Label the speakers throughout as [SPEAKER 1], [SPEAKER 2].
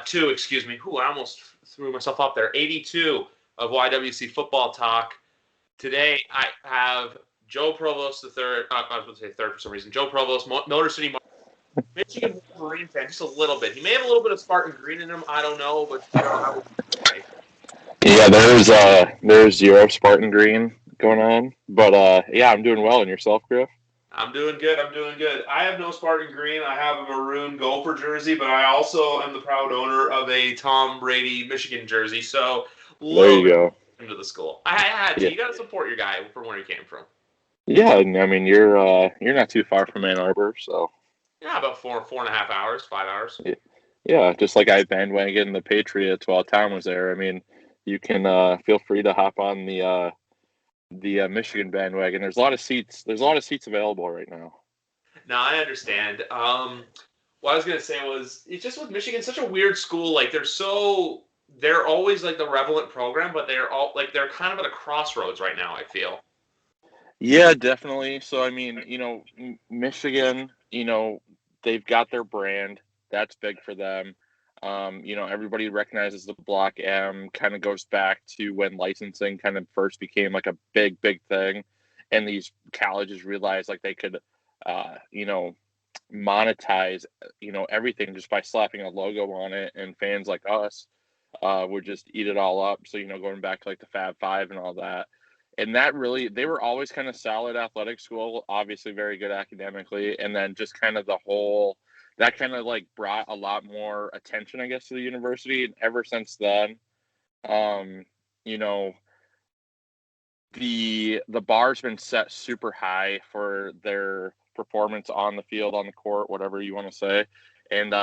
[SPEAKER 1] 2, excuse me. I almost threw myself up there. 82 of YWC Football Talk. Today I have Joe Provost the third. I was going to say third for some reason. Joe Provost, Motor City, Michigan Wolverine fan, just a little bit. He may have a little bit of Spartan green in him. I don't know, but how would you say?
[SPEAKER 2] Yeah, there's zero Spartan green going on, but yeah, I'm doing well. And yourself, Griff?
[SPEAKER 1] I'm doing good. I have no Spartan green. I have a maroon Gopher jersey, but I also am the proud owner of a Tom Brady Michigan jersey. So a
[SPEAKER 2] There
[SPEAKER 1] little
[SPEAKER 2] you
[SPEAKER 1] bit
[SPEAKER 2] go.
[SPEAKER 1] into the school. I had to.
[SPEAKER 2] Yeah,
[SPEAKER 1] You got to support your guy from where he came from.
[SPEAKER 2] yeah. And I mean, you're not too far from Ann Arbor, so
[SPEAKER 1] Yeah, about 4.5 hours, 5 hours.
[SPEAKER 2] yeah, yeah. Just like I bandwagon the Patriots while Tom was there. I mean, you can feel free to hop on the Michigan bandwagon. There's a lot of seats. There's a lot of seats available right now.
[SPEAKER 1] Now I understand. What I was gonna say was it's just with Michigan, such a weird school. Like they're always like the relevant program, but they're kind of at a crossroads right now. I feel.
[SPEAKER 2] Yeah, definitely. So I mean, Michigan, they've got their brand. That's big for them. Everybody recognizes the Block M. Kind of goes back to when licensing kind of first became like a big, big thing, and these colleges realized like they could, uh, you know, monetize, everything just by slapping a logo on it, and fans like us would just eat it all up. So, going back to like the Fab Five and all that. And that really, they were always kind of solid athletic school, obviously very good academically. And then just kind of that kind of like brought a lot more attention, I guess, to the university. And ever since then, um, you know, the bar's been set super high for their performance on the field, on the court, whatever you want to say. And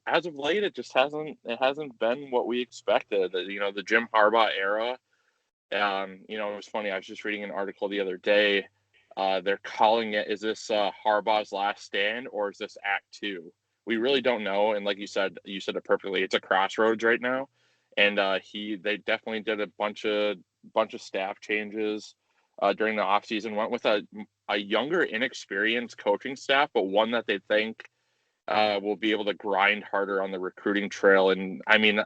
[SPEAKER 2] as of late, it hasn't been what we expected. The Jim Harbaugh era. It was funny. I was just reading an article the other day. They're calling it, is this Harbaugh's last stand or is this Act Two? We really don't know. And like you said it perfectly. It's a crossroads right now, and they definitely did a bunch of staff changes during the offseason. Went with a younger, inexperienced coaching staff, but one that they think will be able to grind harder on the recruiting trail. And I mean,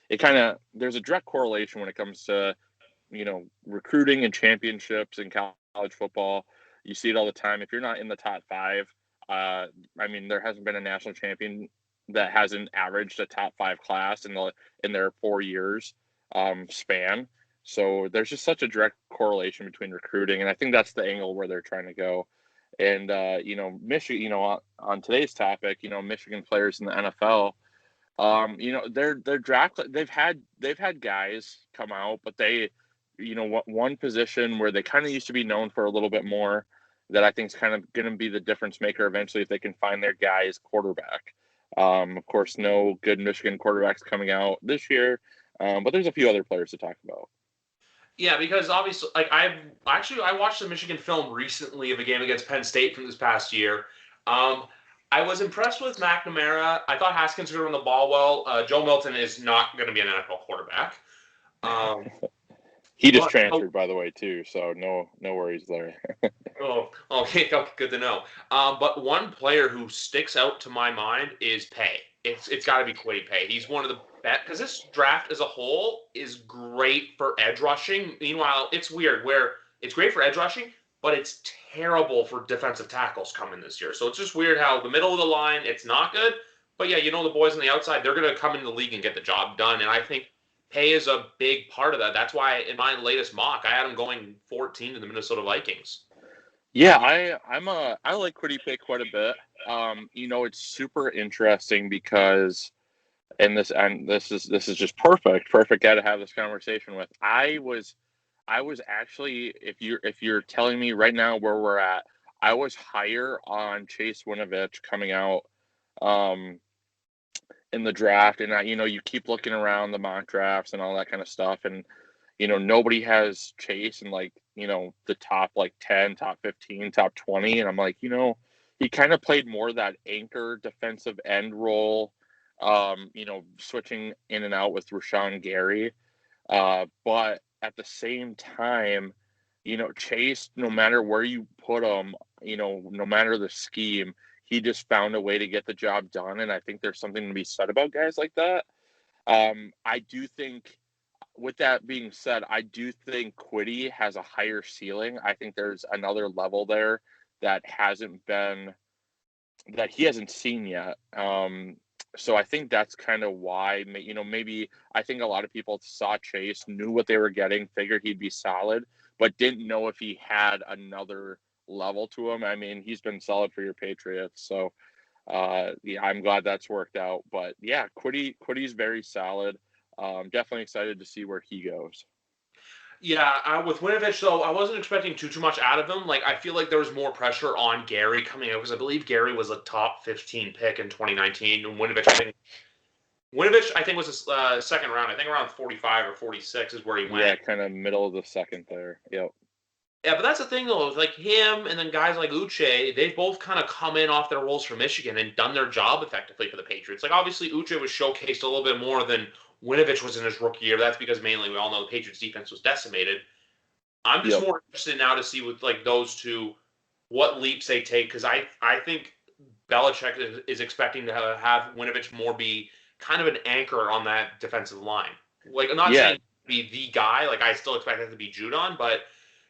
[SPEAKER 2] there's a direct correlation when it comes to recruiting and championships in college football. You see it all the time. If you're not in the top five, I mean, there hasn't been a national champion that hasn't averaged a top five class in their 4 years span. So there's just such a direct correlation between recruiting, and I think that's the angle where they're trying to go. And Michigan, on today's topic, Michigan players in the NFL. Their draft. They've had guys come out, but one position where they kind of used to be known for a little bit more that I think is kind of going to be the difference maker eventually if they can find their guy's quarterback. Of course, no good Michigan quarterbacks coming out this year, but there's a few other players to talk about.
[SPEAKER 1] Yeah, because obviously, like I watched the Michigan film recently of a game against Penn State from this past year. Um, I was impressed with McNamara. I thought Haskins could run the ball well. Joe Milton is not going to be an NFL quarterback. Um,
[SPEAKER 2] He just
[SPEAKER 1] but
[SPEAKER 2] transferred, by the way, too, so no worries there.
[SPEAKER 1] okay, good to know. But one player who sticks out to my mind is Pay. It's got to be Kwity Paye. He's one of the best because this draft as a whole is great for edge rushing. Meanwhile, it's weird where it's great for edge rushing, but it's terrible for defensive tackles coming this year. So it's just weird how the middle of the line it's not good, but yeah, the boys on the outside they're going to come into the league and get the job done. And I think Pay is a big part of that. That's why in my latest mock I had him going 14 to the Minnesota Vikings.
[SPEAKER 2] Yeah, I like Kwity Paye quite a bit. It's super interesting because this is just perfect guy to have this conversation with. I was actually, if you're telling me right now where we're at, I was higher on Chase Winovich coming out um in the draft. And you keep looking around the mock drafts and all that kind of stuff, and nobody has Chase in like, the top like 10, top 15, top 20. And I'm like, he kind of played more that anchor defensive end role, switching in and out with Rashawn Gary. But at the same time, Chase, no matter where you put him, no matter the scheme, he just found a way to get the job done. And I think there's something to be said about guys like that. I do think, with that being said, I do think Quiddy has a higher ceiling. I think there's another level there that he hasn't seen yet. So I think that's kind of why, maybe I think a lot of people saw Chase, knew what they were getting, figured he'd be solid, but didn't know if he had another level to him. I mean, he's been solid for your Patriots. So, yeah, I'm glad that's worked out. But yeah, Quiddy's very solid. Definitely excited to see where he goes.
[SPEAKER 1] Yeah, with Winovich, though, I wasn't expecting too much out of him. Like, I feel like there was more pressure on Gary coming out because I believe Gary was a top 15 pick in 2019, and Winovich, I think was a second round. I think around 45 or 46 is where he
[SPEAKER 2] Yeah,
[SPEAKER 1] went.
[SPEAKER 2] kind of middle of the second there. Yep.
[SPEAKER 1] Yeah, but that's the thing though. Like him and then guys like Uche, they've both kind of come in off their roles for Michigan and done their job effectively for the Patriots. Like obviously Uche was showcased a little bit more than Winovich was in his rookie year. That's because mainly we all know the Patriots defense was decimated. I'm just
[SPEAKER 2] Yep.
[SPEAKER 1] more interested now to see with like those two what leaps they take because I think Belichick is expecting to have Winovich more be kind of an anchor on that defensive line. Like I'm not
[SPEAKER 2] Yeah.
[SPEAKER 1] saying be the guy. Like I still expect that to be Judon, but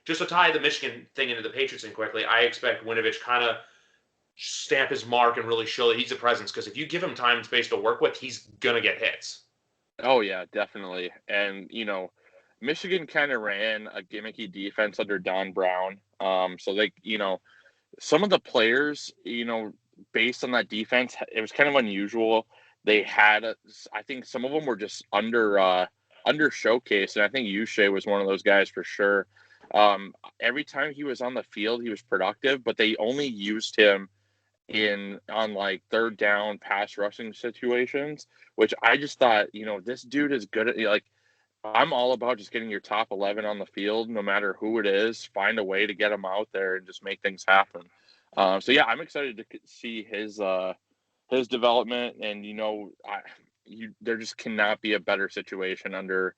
[SPEAKER 1] just to tie the Michigan thing into the Patriots thing quickly, I expect Winovich kind of stamp his mark and really show that he's a presence because if you give him time and space to work with, he's gonna get hits.
[SPEAKER 2] Oh yeah, definitely. And Michigan kind of ran a gimmicky defense under Don Brown. So some of the players, based on that defense, it was kind of unusual. They had, I think some of them were just under showcased, and I think Uche was one of those guys for sure. Every time he was on the field, he was productive, but they only used him on like third down pass rushing situations, which I just thought, this dude is good at, like, I'm all about just getting your top 11 on the field, no matter who it is. Find a way to get them out there and just make things happen. So yeah, I'm excited to see his development, and there just cannot be a better situation under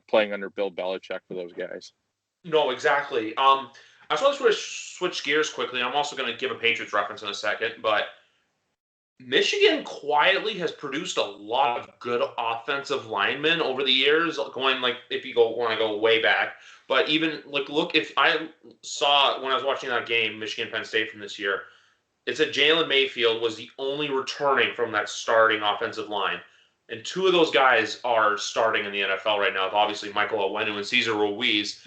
[SPEAKER 2] playing under Bill Belichick for those guys.
[SPEAKER 1] No, exactly. I just want to switch gears quickly. I'm also going to give a Patriots reference in a second, but Michigan quietly has produced a lot of good offensive linemen over the years, going like if you want to go way back. But even like look, if I saw when I was watching that game, Michigan Penn State from this year, it said Jalen Mayfield was the only returning from that starting offensive line. And two of those guys are starting in the NFL right now. Obviously, Michael Onwenu and Cesar Ruiz.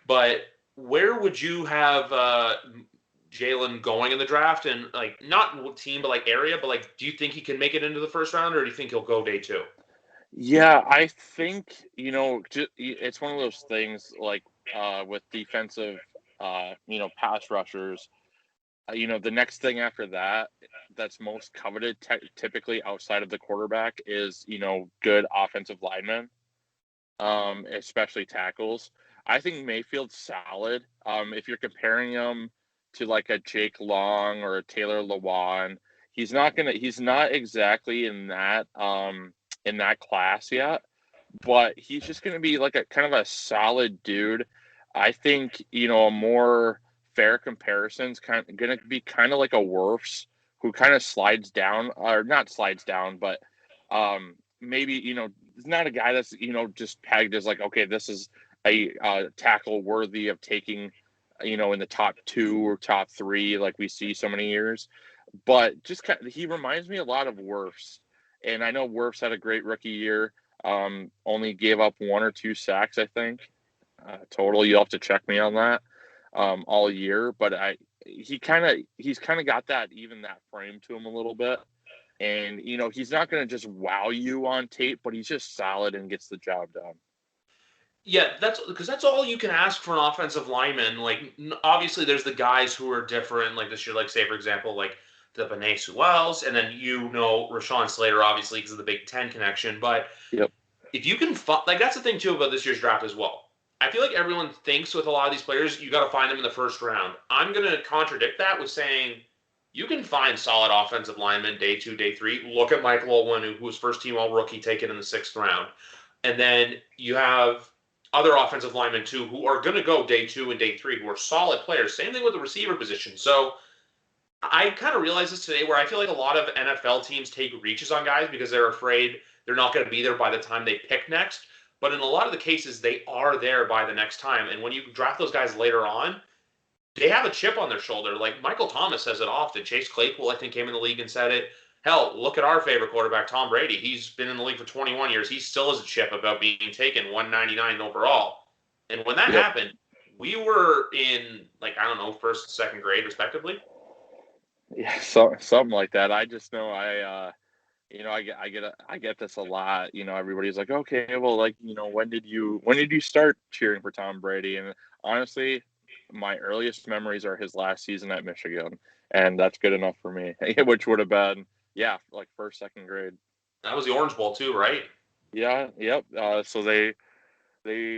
[SPEAKER 1] But where would you have Jalen going in the draft? And like not team, but like area. But like, do you think he can make it into the first round, or do you think he'll go day two?
[SPEAKER 2] Yeah, I think it's one of those things like with defensive, pass rushers. The next thing after that that's most coveted, typically outside of the quarterback, is good offensive linemen, especially tackles. I think Mayfield's solid. If you're comparing him to like a Jake Long or a Taylor Lewan, he's not exactly in that class yet, but he's just gonna be like a kind of a solid dude. I think a more fair comparison's kind of gonna be kind of like a Wirfs, who kind of slides down, or not slides down, but maybe it's not a guy that's just pegged as like, okay, this is a tackle worthy of taking in the top 2 or top 3 like we see so many years, but just he reminds me a lot of Wirfs. And I know Wirfs had a great rookie year. Only gave up 1 or 2 sacks, I think, total. You'll have to check me on that. All year, but he's kind of got that frame to him a little bit, and he's not going to just wow you on tape, but he's just solid and gets the job done.
[SPEAKER 1] Yeah, that's all you can ask for an offensive lineman. Like, obviously, there's the guys who are different. Like this year, like say for example, like the Bené Sewells, and then Rashawn Slater, obviously because of the Big Ten connection. But
[SPEAKER 2] Yep.
[SPEAKER 1] if you can like that's the thing too about this year's draft as well. I feel like everyone thinks with a lot of these players, you got to find them in the first round. I'm going to contradict that with saying you can find solid offensive linemen day 2, day 3. Look at Michael Onwenu, who was first team all rookie, taken in the 6th round. And then you have other offensive linemen too, who are going to go day 2 and day 3, who are solid players. Same thing with the receiver position. So I kind of realized this today where I feel like a lot of NFL teams take reaches on guys because they're afraid they're not going to be there by the time they pick next. But in a lot of the cases, they are there by the next time. And when you draft those guys later on, they have a chip on their shoulder. Like Michael Thomas says it often. Chase Claypool, I think, came in the league and said it. Hell, look at our favorite quarterback, Tom Brady. He's been in the league for 21 years. He still has a chip about being taken 199 overall. And when that happened, we were in, like, I don't know, first and second grade, respectively.
[SPEAKER 2] Yeah, something like that. I just know I get this a lot. Everybody's like, okay, well, like, when did you start cheering for Tom Brady? And honestly, my earliest memories are his last season at Michigan, and that's good enough for me. Which would have been, like first, second grade.
[SPEAKER 1] That was the Orange Bowl too, right?
[SPEAKER 2] Yeah, yep. So they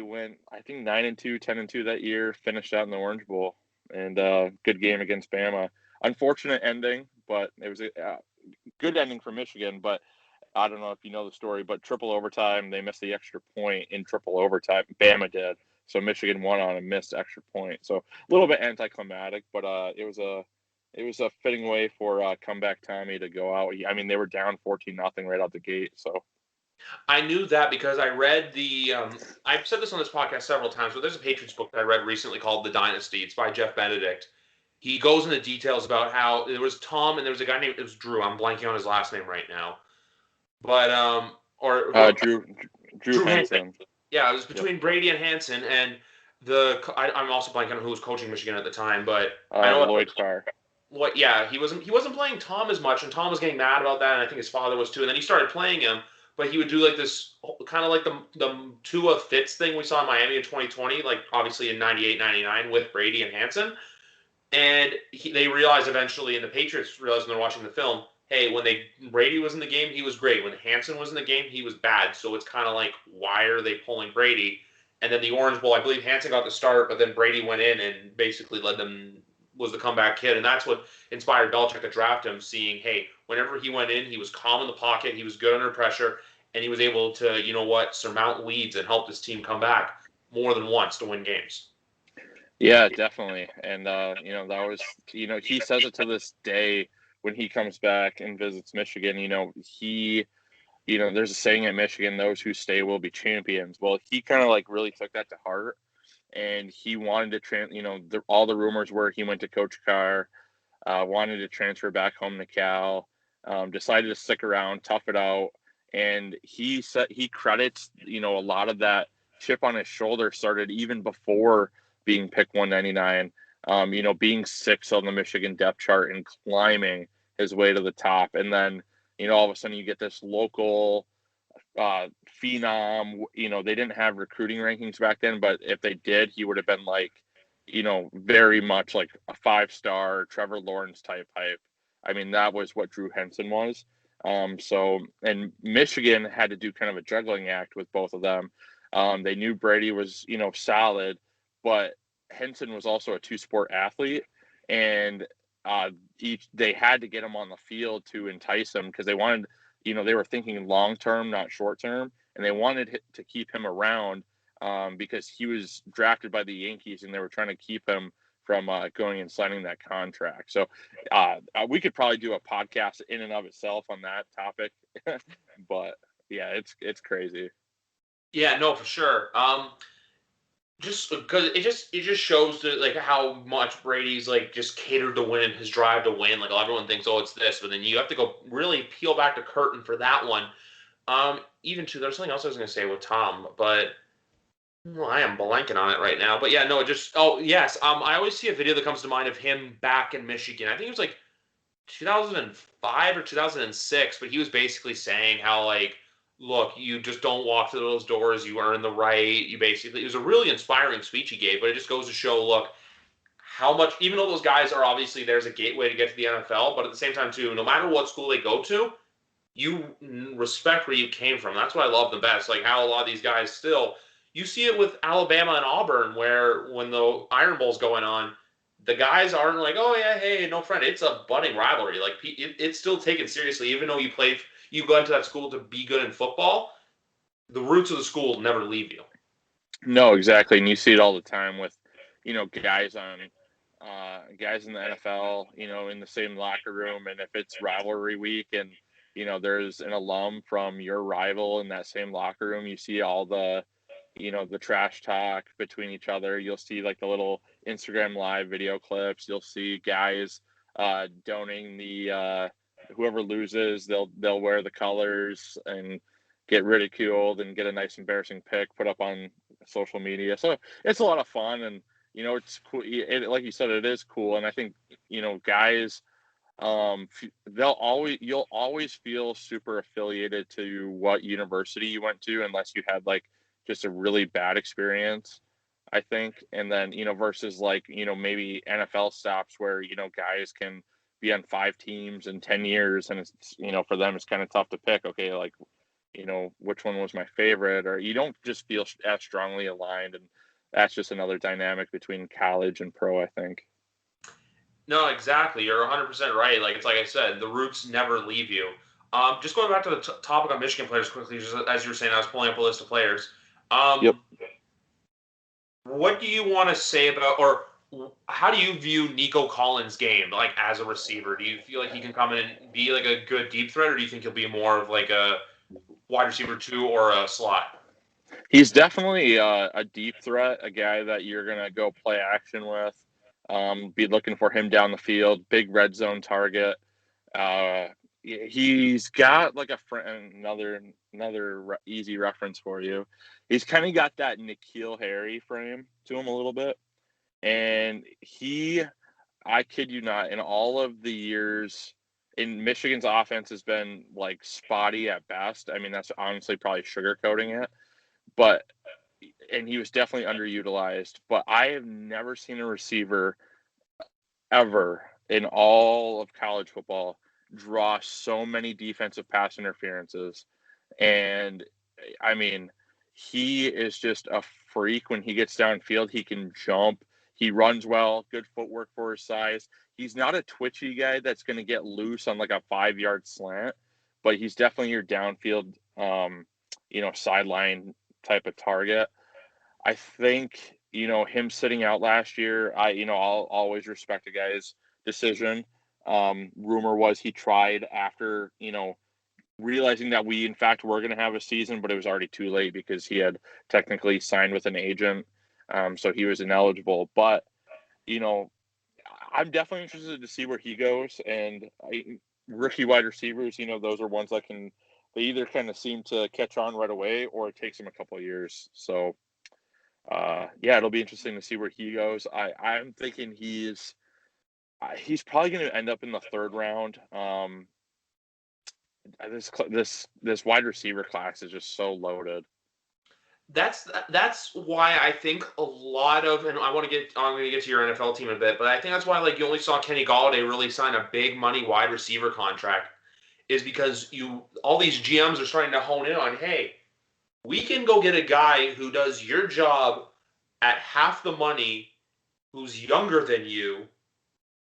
[SPEAKER 2] went, I think 9-2, 10-2 that year, finished out in the Orange Bowl, and good game against Bama. Unfortunate ending, but it was a good ending for Michigan. But I don't know if you know the story, but triple overtime, they missed the extra point in triple overtime. Bama did. So Michigan won on a missed extra point. So a little bit anticlimactic, but it was a fitting way for comeback Tommy to go out. I mean, they were down 14-0 right out the gate. So
[SPEAKER 1] I knew that because I read the. I've said this on this podcast several times, but there's a Patriots book that I read recently called The Dynasty. It's by Jeff Benedict. He goes into details about how there was Tom and there was a guy named it was Drew. I'm blanking on his last name right now, but
[SPEAKER 2] Drew Henson.
[SPEAKER 1] Yeah, it was between Brady and Hansen, and I'm also blanking on who was coaching Michigan at the time, but I know
[SPEAKER 2] Lloyd Carr.
[SPEAKER 1] What? Yeah, he wasn't playing Tom as much, and Tom was getting mad about that, and I think his father was too. And then he started playing him, but he would do like this kind of like the Tua Fitz thing we saw in Miami in 2020, like obviously in 98, 99 with Brady and Hansen. And they realized eventually, and the Patriots realized when they're watching the film, hey, when Brady was in the game, he was great. When Hansen was in the game, he was bad. So it's kind of like, why are they pulling Brady? And then the Orange Bowl, I believe Hansen got the start, but then Brady went in and basically led them, was the comeback kid. And that's what inspired Belichick to draft him, seeing, hey, whenever he went in, he was calm in the pocket, he was good under pressure, and he was able to, surmount leads and help his team come back more than once to win games.
[SPEAKER 2] Yeah, definitely. And, that was, he says it to this day when he comes back and visits Michigan. There's a saying at Michigan, those who stay will be champions. Well, he kind of like really took that to heart, and he wanted to all the rumors were he went to Coach Carr, wanted to transfer back home to Cal, decided to stick around, tough it out. And he credits, a lot of that chip on his shoulder started even before being picked 199, being sixth on the Michigan depth chart and climbing his way to the top. And then, all of a sudden you get this local phenom. They didn't have recruiting rankings back then, but if they did, he would have been like, very much like a 5-star Trevor Lawrence type hype. I mean, that was what Drew Henson was. And Michigan had to do kind of a juggling act with both of them. They knew Brady was, solid, but Henson was also a two-sport athlete, and they had to get him on the field to entice him because they wanted, they were thinking long-term, not short-term, and they wanted to keep him around because he was drafted by the Yankees, and they were trying to keep him from going and signing that contract. So we could probably do a podcast in and of itself on that topic, but yeah, it's crazy.
[SPEAKER 1] Yeah, no, for sure. Just because it just shows that like how much Brady's like just catered to win, his drive to win. Like everyone thinks, oh, it's this, but then you have to go really peel back the curtain for that one. Even too, there's something else I was going to say with Tom, but well, I am blanking on it right now. But yeah, no, oh yes, I always see a video that comes to mind of him back in Michigan. I think it was like 2005 or 2006, but he was basically saying how like, look, you just don't walk through those doors. You earn the right. It was a really inspiring speech he gave, but it just goes to show, look, how much, even though those guys are obviously, there's a gateway to get to the NFL, but at the same time too, no matter what school they go to, you respect where you came from. That's what I love the best. Like how a lot of these guys still, you see it with Alabama and Auburn, where when the Iron Bowl's going on, the guys aren't like, oh yeah, hey, no friend. It's a budding rivalry. Like it's still taken seriously, even though you go into that school to be good in football. The roots of the school will never leave you.
[SPEAKER 2] No, exactly, and you see it all the time with, guys in the NFL, in the same locker room, and if it's rivalry week and there's an alum from your rival in that same locker room. You see all the, the trash talk between each other. You'll see like the little Instagram live video clips. You'll see guys donating the whoever loses, they'll wear the colors and get ridiculed and get a nice embarrassing pic put up on social media. So it's a lot of fun, and it's cool. Like you said, it is cool, and I think guys, you'll always feel super affiliated to what university you went to, unless you had like just a really bad experience, I think. And then versus like maybe NFL stops where guys can be on 5 teams in 10 years, and it's for them it's kind of tough to pick, okay, like which one was my favorite, or you don't just feel as strongly aligned. And that's just another dynamic between college and pro, I think.
[SPEAKER 1] No, exactly. You're 100% right. Like, it's like I said, the roots never leave you. Just going back to the topic on Michigan players quickly, just as you were saying, I was pulling up a list of players.
[SPEAKER 2] Yep.
[SPEAKER 1] What do you want to say about, or how do you view Nico Collins' game, like as a receiver? Do you feel like he can come in and be like a good deep threat, or do you think he'll be more of like a wide receiver 2 or a slot?
[SPEAKER 2] He's definitely a deep threat, a guy that you're going to go play action with. Be looking for him down the field, big red zone target. He's got like another easy reference for you. He's kind of got that N'Keal Harry frame to him a little bit. And I kid you not, in all of the years in Michigan's offense has been like spotty at best. I mean, that's honestly probably sugarcoating it. And he was definitely underutilized, but I have never seen a receiver ever in all of college football draw so many defensive pass interferences. And I mean, he is just a freak when he gets downfield. He can jump. He runs well, good footwork for his size. He's not a twitchy guy that's going to get loose on like a 5-yard slant, but he's definitely your downfield, sideline type of target. I think, him sitting out last year, I'll always respect a guy's decision. Rumor was he tried after, realizing that we in fact were going to have a season, but it was already too late because he had technically signed with an agent. So he was ineligible, but I'm definitely interested to see where he goes. And rookie wide receivers, those are ones that they either kind of seem to catch on right away, or it takes them a couple of years. So it'll be interesting to see where he goes. I'm thinking he's probably going to end up in the 3rd round. This wide receiver class is just so loaded.
[SPEAKER 1] That's why I think a lot of, and I'm going to get to your NFL team in a bit, but I think that's why like you only saw Kenny Golladay really sign a big money wide receiver contract, is because all these GMs are starting to hone in on, hey, we can go get a guy who does your job at half the money, who's younger than you.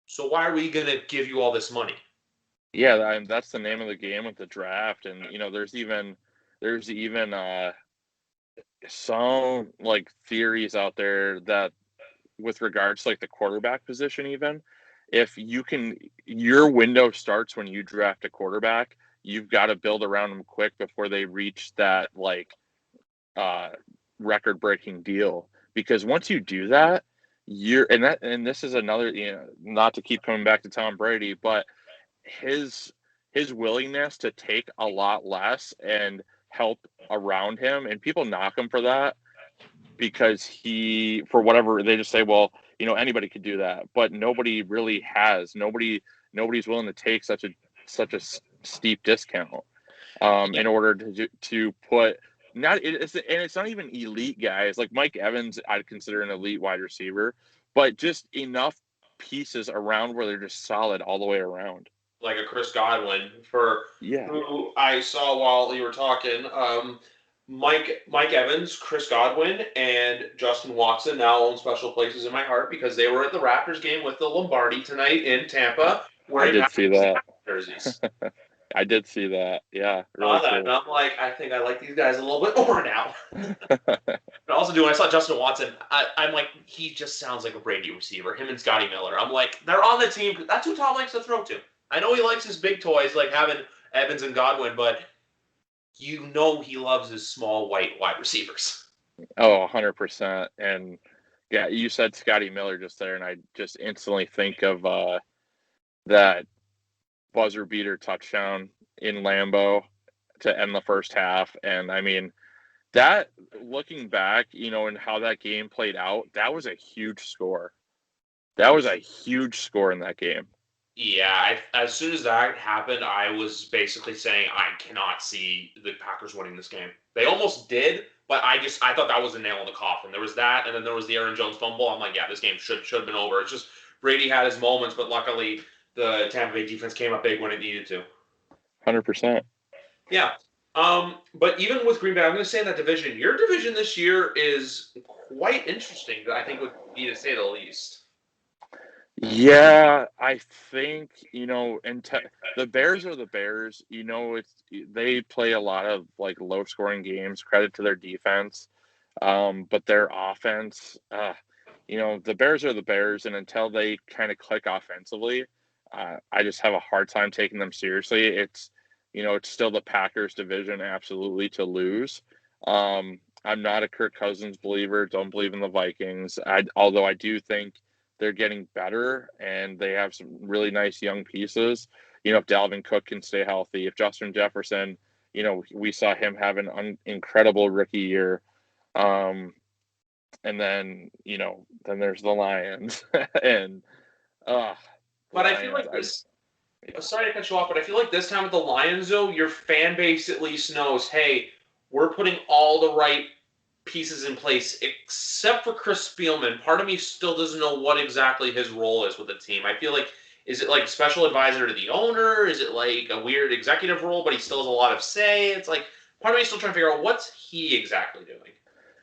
[SPEAKER 1] So why are we going to give you all this money?
[SPEAKER 2] Yeah, that's the name of the game with the draft. And there's even some like theories out there that with regards to like the quarterback position, even if your window starts when you draft a quarterback, you've got to build around them quick before they reach that like record breaking deal. Because once you do that, and this is another, not to keep coming back to Tom Brady, but his willingness to take a lot less and help around him, and people knock him for that because for whatever, they just say, well, anybody could do that, but nobody really has. Nobody's willing to take such a steep discount in order to put it's not even elite guys like Mike Evans. I'd consider an elite wide receiver, but just enough pieces around where they're just solid all the way around.
[SPEAKER 1] Like a Chris Godwin, who I saw while you were talking. Mike Evans, Chris Godwin, and Justin Watson now own special places in my heart because they were at the Raptors game with the Lombardi tonight in Tampa.
[SPEAKER 2] I did see that.
[SPEAKER 1] Jerseys.
[SPEAKER 2] I did see that. Yeah, really cool.
[SPEAKER 1] And I'm like, I think I like these guys a little bit more now. But also, when I saw Justin Watson, I'm like, he just sounds like a Brady receiver. Him and Scotty Miller. I'm like, they're on the team. That's who Tom likes to throw to. I know he likes his big toys, like having Evans and Godwin, but he loves his small white wide receivers.
[SPEAKER 2] Oh, 100%. And yeah, you said Scotty Miller just there, and I just instantly think of that buzzer beater touchdown in Lambeau to end the first half. And I mean, that looking back, and how that game played out, that was a huge score. That was a huge score in that game.
[SPEAKER 1] Yeah, as soon as that happened, I was basically saying I cannot see the Packers winning this game. They almost did, but I thought that was a nail in the coffin. There was that, and then there was the Aaron Jones fumble. I'm like, yeah, this game should have been over. It's just Brady had his moments, but luckily the Tampa Bay defense came up big when it needed to.
[SPEAKER 2] 100%.
[SPEAKER 1] Yeah. But even with Green Bay, I'm going to say in that division, your division this year is quite interesting. I think would be to say the least.
[SPEAKER 2] Yeah, I think, the Bears are the Bears. They play a lot of like low scoring games, credit to their defense. But their offense, the Bears are the Bears, and until they kind of click offensively, I just have a hard time taking them seriously. It's still the Packers division absolutely to lose. I'm not a Kirk Cousins believer, don't believe in the Vikings. Although I do think they're getting better and they have some really nice young pieces. If Dalvin Cook can stay healthy, if Justin Jefferson, we saw him have an incredible rookie year. And then, then there's the Lions. And,
[SPEAKER 1] but Lions, I feel like this. Sorry to cut you off, but I feel like this time with the Lions, though, your fan base at least knows, hey, we're putting all the right pieces in place, except for Chris Spielman. Part of me still doesn't know what exactly his role is with the team. I feel like, is it like special advisor to the owner? Is it like a weird executive role, but he still has a lot of say? It's like, part of me is still trying to figure out what's he exactly doing.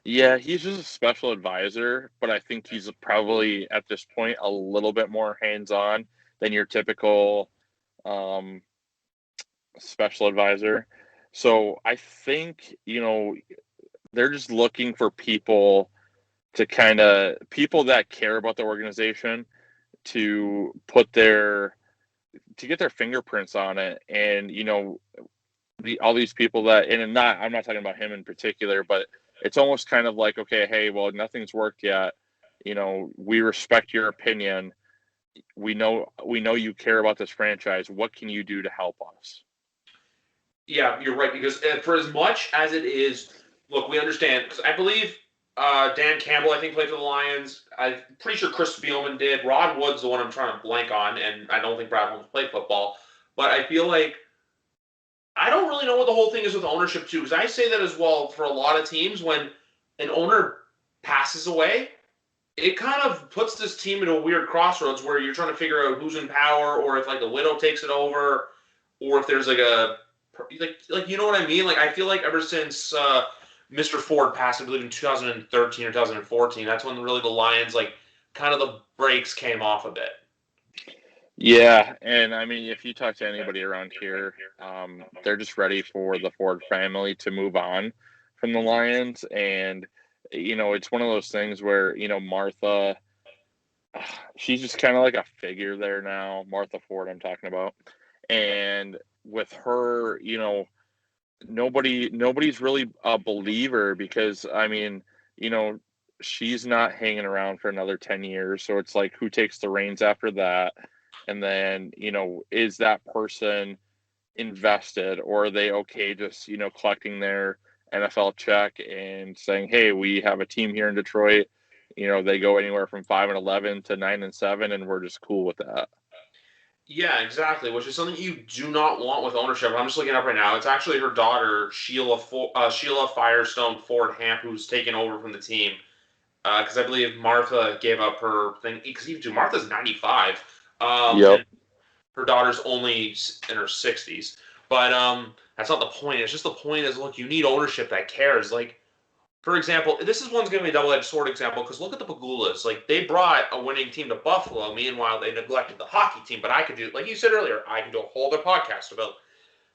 [SPEAKER 2] Yeah, he's just a special advisor, but I think he's probably at this point a little bit more hands-on than your typical special advisor. So I think, they're just looking for people people that care about the organization to get their fingerprints on it. And, all these people that, and I'm not talking about him in particular, but it's almost kind of like, okay, hey, well, nothing's worked yet. We respect your opinion. We know you care about this franchise. What can you do to help us?
[SPEAKER 1] Yeah, you're right. Because for as much as it is, look, we understand. Because I believe Dan Campbell, I think, played for the Lions. I'm pretty sure Chris Spielman did. Rod Wood's the one I'm trying to blank on, and I don't think Brad Holmes played football. But I feel like I don't really know what the whole thing is with ownership, too, because I say that as well for a lot of teams. When an owner passes away, it kind of puts this team in a weird crossroads where you're trying to figure out who's in power, or if like the widow takes it over, or if there's like a like you know what I mean? Like I feel like ever since Mr. Ford passed, I believe in 2013 or 2014, that's when really the Lions like kind of the brakes came off a bit.
[SPEAKER 2] Yeah, and I mean, if you talk to anybody around here, they're just ready for the Ford family to move on from the Lions. And, it's one of those things where, Martha, she's just kind of like a figure there now. Martha Ford, I'm talking about. And with her, nobody's really a believer because, I mean, she's not hanging around for another 10 years. So it's like, who takes the reins after that? And then, is that person invested, or are they okay just, collecting their NFL check and saying, hey, we have a team here in Detroit. They go anywhere from 5-11 to 9-7, and we're just cool with that.
[SPEAKER 1] Yeah, exactly, which is something you do not want with ownership. I'm just looking up right now. It's actually her daughter, Sheila Firestone Ford Hamp, who's taken over from the team. Because I believe Martha gave up her thing. Because even Martha's 95.
[SPEAKER 2] Yep.
[SPEAKER 1] And her daughter's only in her 60s. But that's not the point. It's just the point is, look, you need ownership that cares. Like, for example, this is one's going to be a double-edged sword example because look at the Pagulas. Like, they brought a winning team to Buffalo. Meanwhile, they neglected the hockey team. But I could do, like you said earlier, I can do a whole other podcast about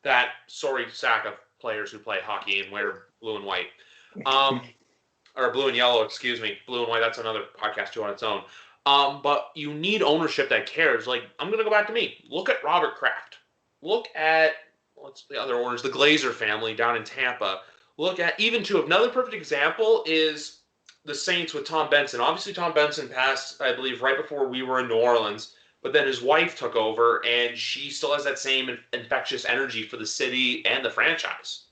[SPEAKER 1] that sorry sack of players who play hockey and wear blue and white. Or blue and yellow, excuse me. Blue and white, that's another podcast too on its own. But you need ownership that cares. Like, I'm going to go back to me. Look at Robert Kraft. Look at what's the other owners? The Glazer family down in Tampa. Look at even to another perfect example is the Saints with Tom Benson. Obviously, Tom Benson passed, I believe, right before we were in New Orleans. But then his wife took over, and she still has that same infectious energy for the city and the franchise.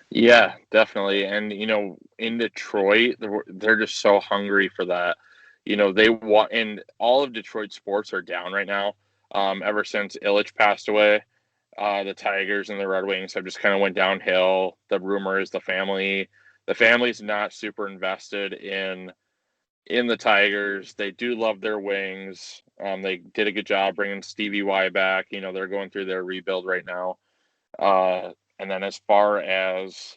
[SPEAKER 2] Yeah, definitely. And in Detroit, they're just so hungry for that. They want, and all of Detroit sports are down right now. Ever since Illich passed away, the Tigers and the Red Wings have just kind of went downhill. The rumor is the family's not super invested in the Tigers. They do love their wings. They did a good job bringing Stevie Y back. They're going through their rebuild right now. And then as far as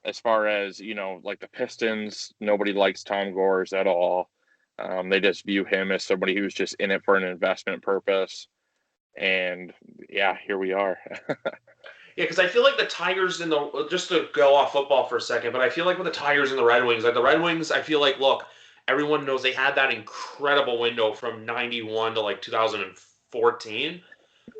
[SPEAKER 2] like the Pistons, nobody likes Tom Gores at all. They just view him as somebody who's just in it for an investment purpose. And yeah, here we are.
[SPEAKER 1] Yeah, because I feel like the Tigers just to go off football for a second, but I feel like with the Tigers and the Red Wings, like the Red Wings, I feel like, look, everyone knows they had that incredible window from 91 to like 2014.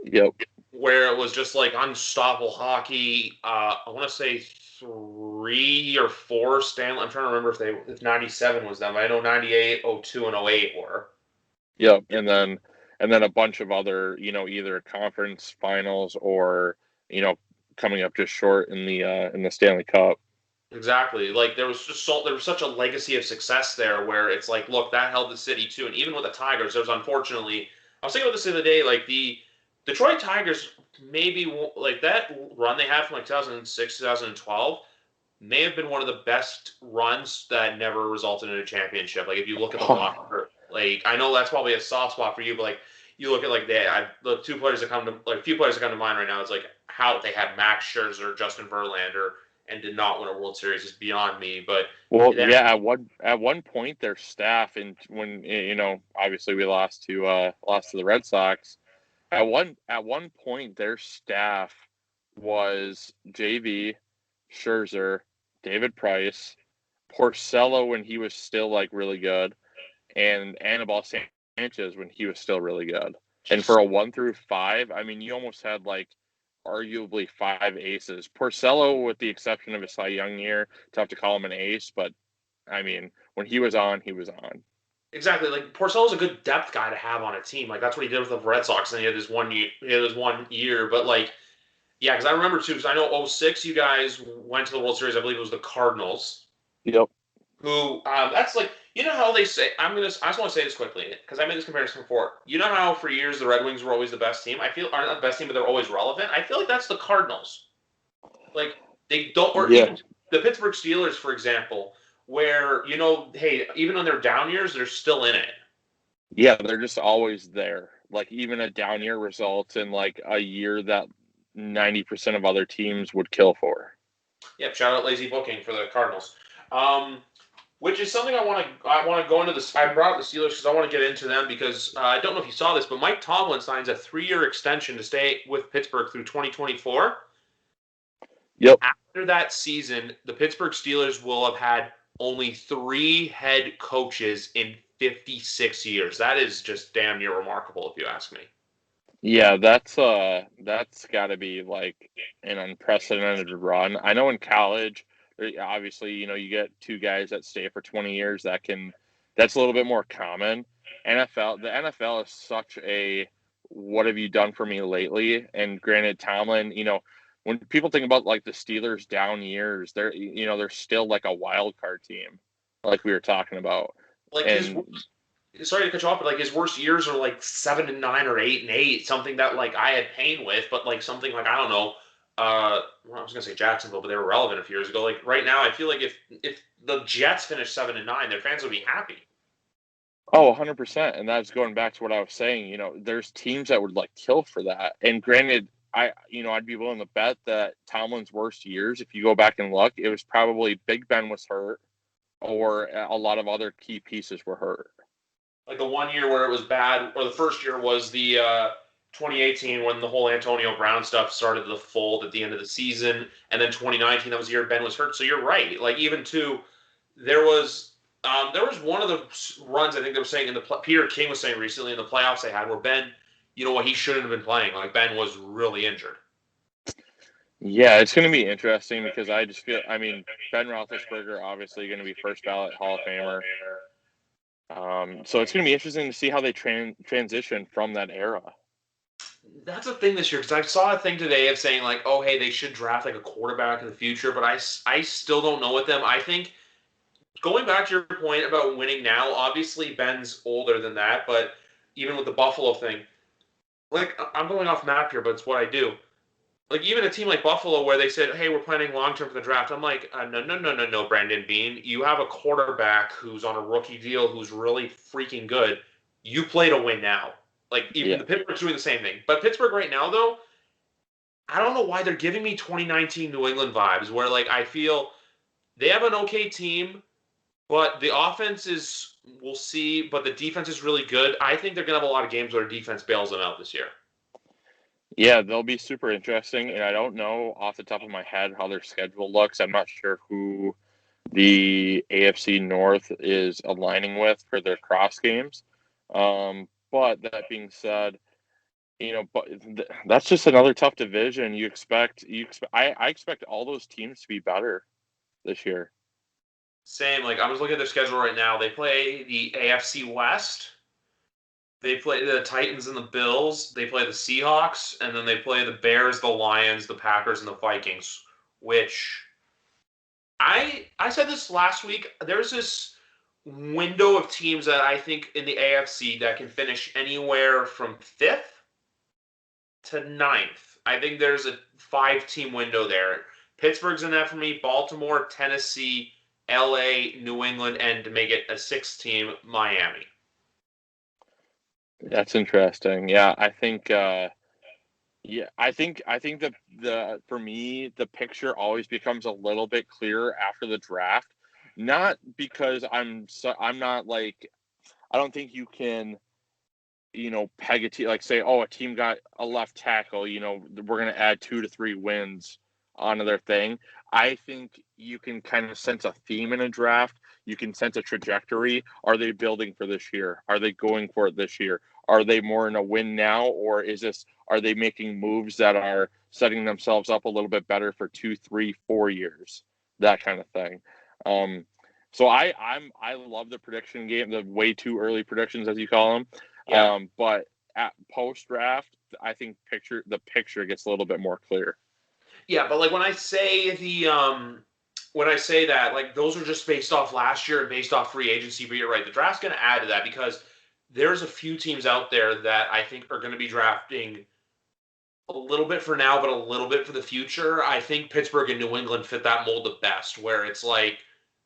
[SPEAKER 2] Yep.
[SPEAKER 1] Where it was just like unstoppable hockey. I want to say 3 or 4 Stanley. I'm trying to remember if 97 was them. I know 98, 02, and 08 were.
[SPEAKER 2] Yep. And then a bunch of other, either conference finals or, coming up just short in the Stanley Cup.
[SPEAKER 1] Exactly. Like there was such a legacy of success there where it's like, look, that held the city too. And even with the Tigers, there's unfortunately, I was thinking about this the other day, like the Detroit Tigers, maybe like that run they had from like 2006, 2012 may have been one of the best runs that never resulted in a championship. Like if you look at the roster, like I know that's probably a soft spot for you, but like you look at like the few players that come to mind right now. It's like how they had Max Scherzer, Justin Verlander, and did not win a World Series is beyond me. But
[SPEAKER 2] well, yeah, at one point their staff, and when obviously we lost to the Red Sox. At one point their staff was JV, Scherzer, David Price, Porcello when he was still like really good, and Anibal Sanchez when he was still really good. And for a 1 through 5, I mean, you almost had like arguably 5 aces. Porcello, with the exception of his Cy Young year, tough to call him an ace, but I mean, when he was on, he was on.
[SPEAKER 1] exactly, like Porcello's a good depth guy to have on a team. Like that's what he did with the Red Sox, and he had his 1 year. But like, yeah, because I remember too. Because I know '06, you guys went to the World Series. I believe it was the Cardinals.
[SPEAKER 2] Yep.
[SPEAKER 1] Who that's like how they say I just want to say this quickly because I made this comparison before. You know how for years the Red Wings were always the best team? I feel are not the best team, but they're always relevant. I feel like that's the Cardinals. Like they don't or
[SPEAKER 2] Yeah.
[SPEAKER 1] even the Pittsburgh Steelers, for example, where hey, even on their down years, they're still in it.
[SPEAKER 2] Yeah, they're just always there. Like even a down year results in like a year that 90% of other teams would kill for.
[SPEAKER 1] Yep, shout out lazy booking for the Cardinals. Which is something I want to go into this. I brought up the Steelers because I want to get into them because I don't know if you saw this, but Mike Tomlin signs a 3-year extension to stay with Pittsburgh through 2024.
[SPEAKER 2] Yep.
[SPEAKER 1] After that season, the Pittsburgh Steelers will have had only 3 head coaches in 56 years. That is just damn near remarkable, if you ask me.
[SPEAKER 2] Yeah, that's got to be like an unprecedented run. I know in college, obviously, you get 2 guys that stay for 20 years. That's a little bit more common. The NFL is such a what have you done for me lately? And granted, Tomlin, when people think about like the Steelers down years, they're still like a wild card team, like we were talking about.
[SPEAKER 1] Like sorry to cut you off, but like his worst years are like 7-9 or 8-8, something that like I had pain with, but like something like I don't know. Well, I was gonna say Jacksonville, but they were relevant a few years ago. Like right now, I feel like if the Jets finished 7-9, their fans would be happy.
[SPEAKER 2] Oh, 100%. And that's going back to what I was saying. There's teams that would like kill for that. And granted, I'd be willing to bet that Tomlin's worst years, if you go back and look, it was probably Big Ben was hurt or a lot of other key pieces were hurt.
[SPEAKER 1] Like the 1 year where it was bad, or the first year was the 2018 when the whole Antonio Brown stuff started to fold at the end of the season, and then 2019 that was the year Ben was hurt. So you're right. Like even too, there was one of the runs I think they were saying Peter King was saying recently in the playoffs they had where Ben, he shouldn't have been playing. Like Ben was really injured.
[SPEAKER 2] Yeah, it's going to be interesting because I just feel, I mean, Ben Roethlisberger obviously going to be first ballot Hall of Famer. So it's going to be interesting to see how they transition from that era.
[SPEAKER 1] That's a thing this year because I saw a thing today of saying like, oh hey, they should draft like a quarterback in the future, but I still don't know with them. I think going back to your point about winning now, obviously Ben's older than that, but even with the Buffalo thing, like I'm going off map here, but it's what I do. Like even a team like Buffalo where they said, "Hey, we're planning long term for the draft." I'm like, no, no, no, no, no, Brandon Bean. You have a quarterback who's on a rookie deal who's really freaking good. You play to win now. Like even
[SPEAKER 2] Yeah.
[SPEAKER 1] the Pittsburgh's doing the same thing. But Pittsburgh right now though, I don't know why they're giving me 2019 New England vibes where like I feel they have an okay team, but the offense is we'll see, but the defense is really good. I think they're gonna have a lot of games where defense bails them out this year.
[SPEAKER 2] Yeah, they'll be super interesting. And I don't know off the top of my head how their schedule looks. I'm not sure who the AFC North is aligning with for their cross games. But that being said, but that's just another tough division. I expect all those teams to be better this year.
[SPEAKER 1] Same, like I was looking at their schedule right now. They play the AFC West. They play the Titans and the Bills. They play the Seahawks, and then they play the Bears, the Lions, the Packers, and the Vikings. Which I said this last week. There's this window of teams that I think in the AFC that can finish anywhere from fifth to ninth. I think there's a 5-team window there. Pittsburgh's in that for me. Baltimore, Tennessee, LA, New England, and to make it a 6th team, Miami.
[SPEAKER 2] That's interesting. Yeah, I think. I think that the for me the picture always becomes a little bit clearer after the draft. Not because I'm not like I don't think you can peg a team like say, oh, a team got a left tackle, we're going to add 2 to 3 wins onto their thing. I think you can kind of sense a theme in a draft. You can sense a trajectory. Are they building for this year? Are they going for it this year? Are they more in a win now, or are they making moves that are setting themselves up a little bit better for 2, 3, 4 years? That kind of thing. So I love the prediction game, the way too early predictions as you call them.
[SPEAKER 1] Yeah.
[SPEAKER 2] But at post draft, I think the picture gets a little bit more clear.
[SPEAKER 1] Yeah, but like when I say that, like those are just based off last year and based off free agency, but you're right. The draft's gonna add to that because there's a few teams out there that I think are gonna be drafting a little bit for now, but a little bit for the future. I think Pittsburgh and New England fit that mold the best, where it's like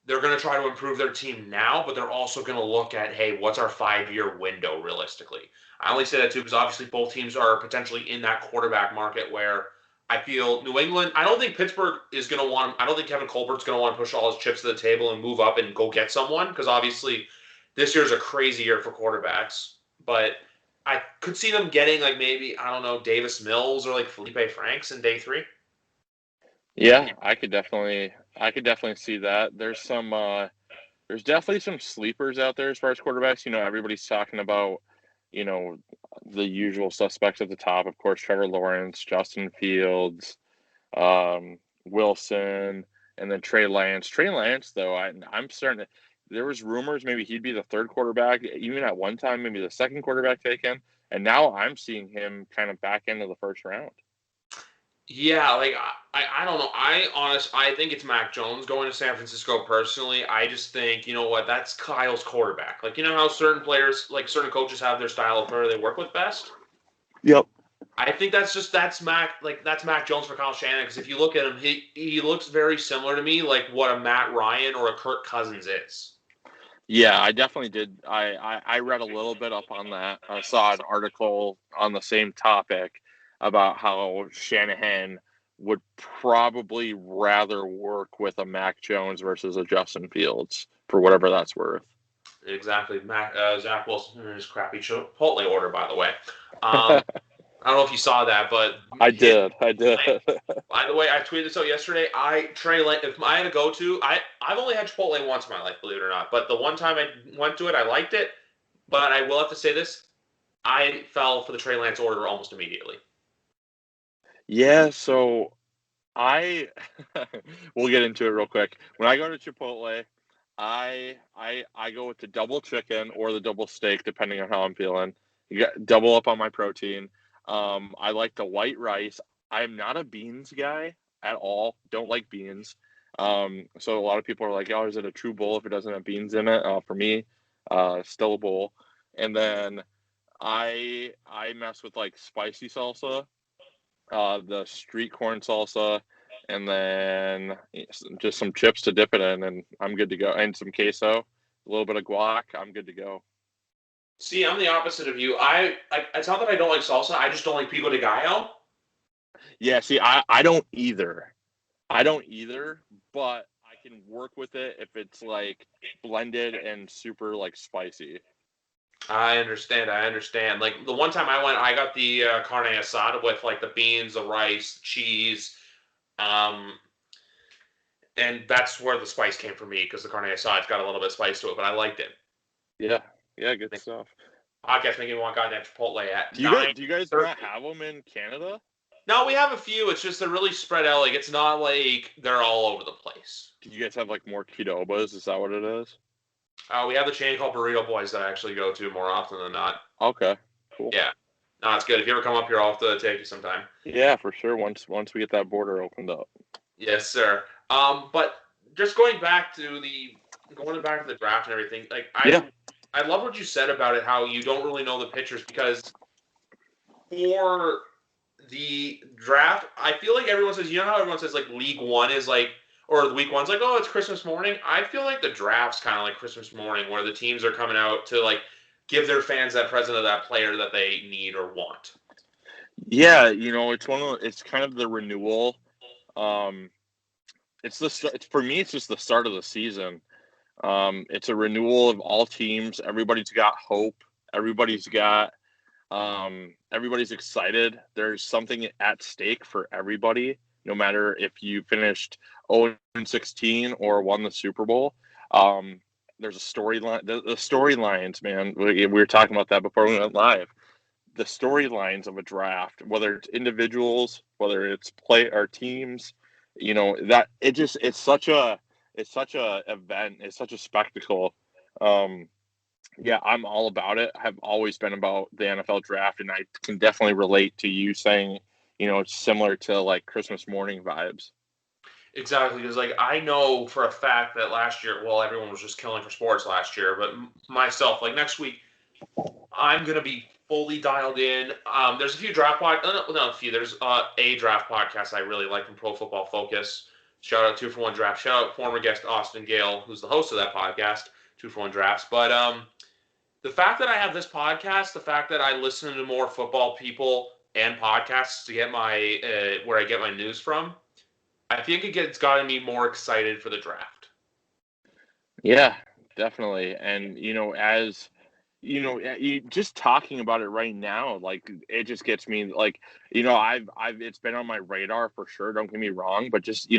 [SPEAKER 1] they're going to try to improve their team now, but they're also going to look at, hey, what's our 5-year window realistically? I only say that too because obviously both teams are potentially in that quarterback market where I feel New England, I don't think Pittsburgh is going to want, I don't think Kevin Colbert's going to want to push all his chips to the table and move up and go get someone because obviously this year's a crazy year for quarterbacks. But I could see them getting like maybe I don't know Davis Mills or like Felipe Franks in day 3.
[SPEAKER 2] Yeah, I could definitely see that. There's definitely some sleepers out there as far as quarterbacks. Everybody's talking about, you know, the usual suspects at the top. Of course, Trevor Lawrence, Justin Fields, Wilson, and then Trey Lance. Trey Lance, though, I'm starting to. There was rumors maybe he'd be the third quarterback, even at one time, maybe the second quarterback taken, and now I'm seeing him kind of back into the first round.
[SPEAKER 1] Yeah, like I don't know. I think it's Mac Jones going to San Francisco personally. I just think, you know what, that's Kyle's quarterback. Like you know how certain players, like certain coaches have their style of player they work with best?
[SPEAKER 2] Yep.
[SPEAKER 1] I think that's Mac Jones for Kyle Shanahan because if you look at him, he looks very similar to me like what a Matt Ryan or a Kirk Cousins is.
[SPEAKER 2] Yeah, I definitely did. I read a little bit up on that. I saw an article on the same topic about how Shanahan would probably rather work with a Mac Jones versus a Justin Fields for whatever that's worth.
[SPEAKER 1] Exactly. Zach Wilson and his crappy Chipotle order, by the way. Um, I don't know if you saw that, but
[SPEAKER 2] I
[SPEAKER 1] his.
[SPEAKER 2] did. I did.
[SPEAKER 1] By the way, I tweeted this out yesterday. If I had to go to, I've only had Chipotle once in my life, believe it or not. But the one time I went to it, I liked it. But I will have to say this: I fell for the Trey Lance order almost immediately.
[SPEAKER 2] Yeah, so I we'll get into it real quick. When I go to Chipotle, I go with the double chicken or the double steak, depending on how I'm feeling. You got double up on my protein. I like the white rice. I'm not a beans guy at all. Don't like beans. So a lot of people are like, "Oh, is it a true bowl if it doesn't have beans in it?" For me, still a bowl. And then I mess with like spicy salsa, the street corn salsa, and then just some chips to dip it in, and I'm good to go. And some queso, a little bit of guac, I'm good to go.
[SPEAKER 1] See, I'm the opposite of you. It's not that I don't like salsa. I just don't like pico de gallo.
[SPEAKER 2] Yeah, see, I don't either. I don't either, but I can work with it if it's like blended and super like spicy.
[SPEAKER 1] I understand. I understand. Like the one time I went, I got the carne asada with like the beans, the rice, the cheese, um, and that's where the spice came for me because the carne asada's got a little bit of spice to it, but I liked it.
[SPEAKER 2] Yeah, yeah, good stuff.
[SPEAKER 1] Podcast making me want goddamn Chipotle at
[SPEAKER 2] Do you guys
[SPEAKER 1] 9:30.
[SPEAKER 2] not have them in Canada?
[SPEAKER 1] No, we have a few. It's just they're really spread out. Like it's not like they're all over the place.
[SPEAKER 2] Do you guys have like more Qdobas? Is that what it is?
[SPEAKER 1] We have the chain called Burrito Boys that I actually go to more often than not.
[SPEAKER 2] Okay, cool.
[SPEAKER 1] Yeah, no, it's good. If you ever come up here, I'll have to take you sometime.
[SPEAKER 2] Yeah, for sure. Once we get that border opened up.
[SPEAKER 1] Yes, sir. But just going back to the draft and everything, like I love what you said about it, how you don't really know the pitchers because for the draft, I feel like everyone says, you know how everyone says like League One is like, or Week One's like, oh, it's Christmas morning. I feel like the draft's kind of like Christmas morning, where the teams are coming out to like give their fans that present of that player that they need or want.
[SPEAKER 2] Yeah, it's kind of the renewal. It's for me. It's just the start of the season. It's a renewal of all teams. Everybody's got hope. Everybody's excited. There's something at stake for everybody, no matter if you finished 0-16 or won the Super Bowl. There's a storyline. The storylines, man. We were talking about that before we went live. The storylines of a draft, whether it's individuals, whether it's play or teams, that it's such a event. It's such a spectacle. Yeah, I'm all about it. I've always been about the NFL draft, and I can definitely relate to you saying, it's similar to like Christmas morning vibes.
[SPEAKER 1] Exactly, because like I know for a fact that last year, well, everyone was just killing for sports last year, but myself, like next week, I'm gonna be fully dialed in. There's a few draft not a few. There's a draft podcast I really like from Pro Football Focus. Shout out 2-for-1 Draft. Shout out former guest Austin Gale, who's the host of that podcast, 2-for-1 Drafts. But the fact that I have this podcast, the fact that I listen to more football people and podcasts to get my where I get my news from, I think it's gotten me more excited for the draft.
[SPEAKER 2] Yeah, definitely. And as you just talking about it right now, like it just gets me like, I've it's been on my radar for sure. Don't get me wrong, but just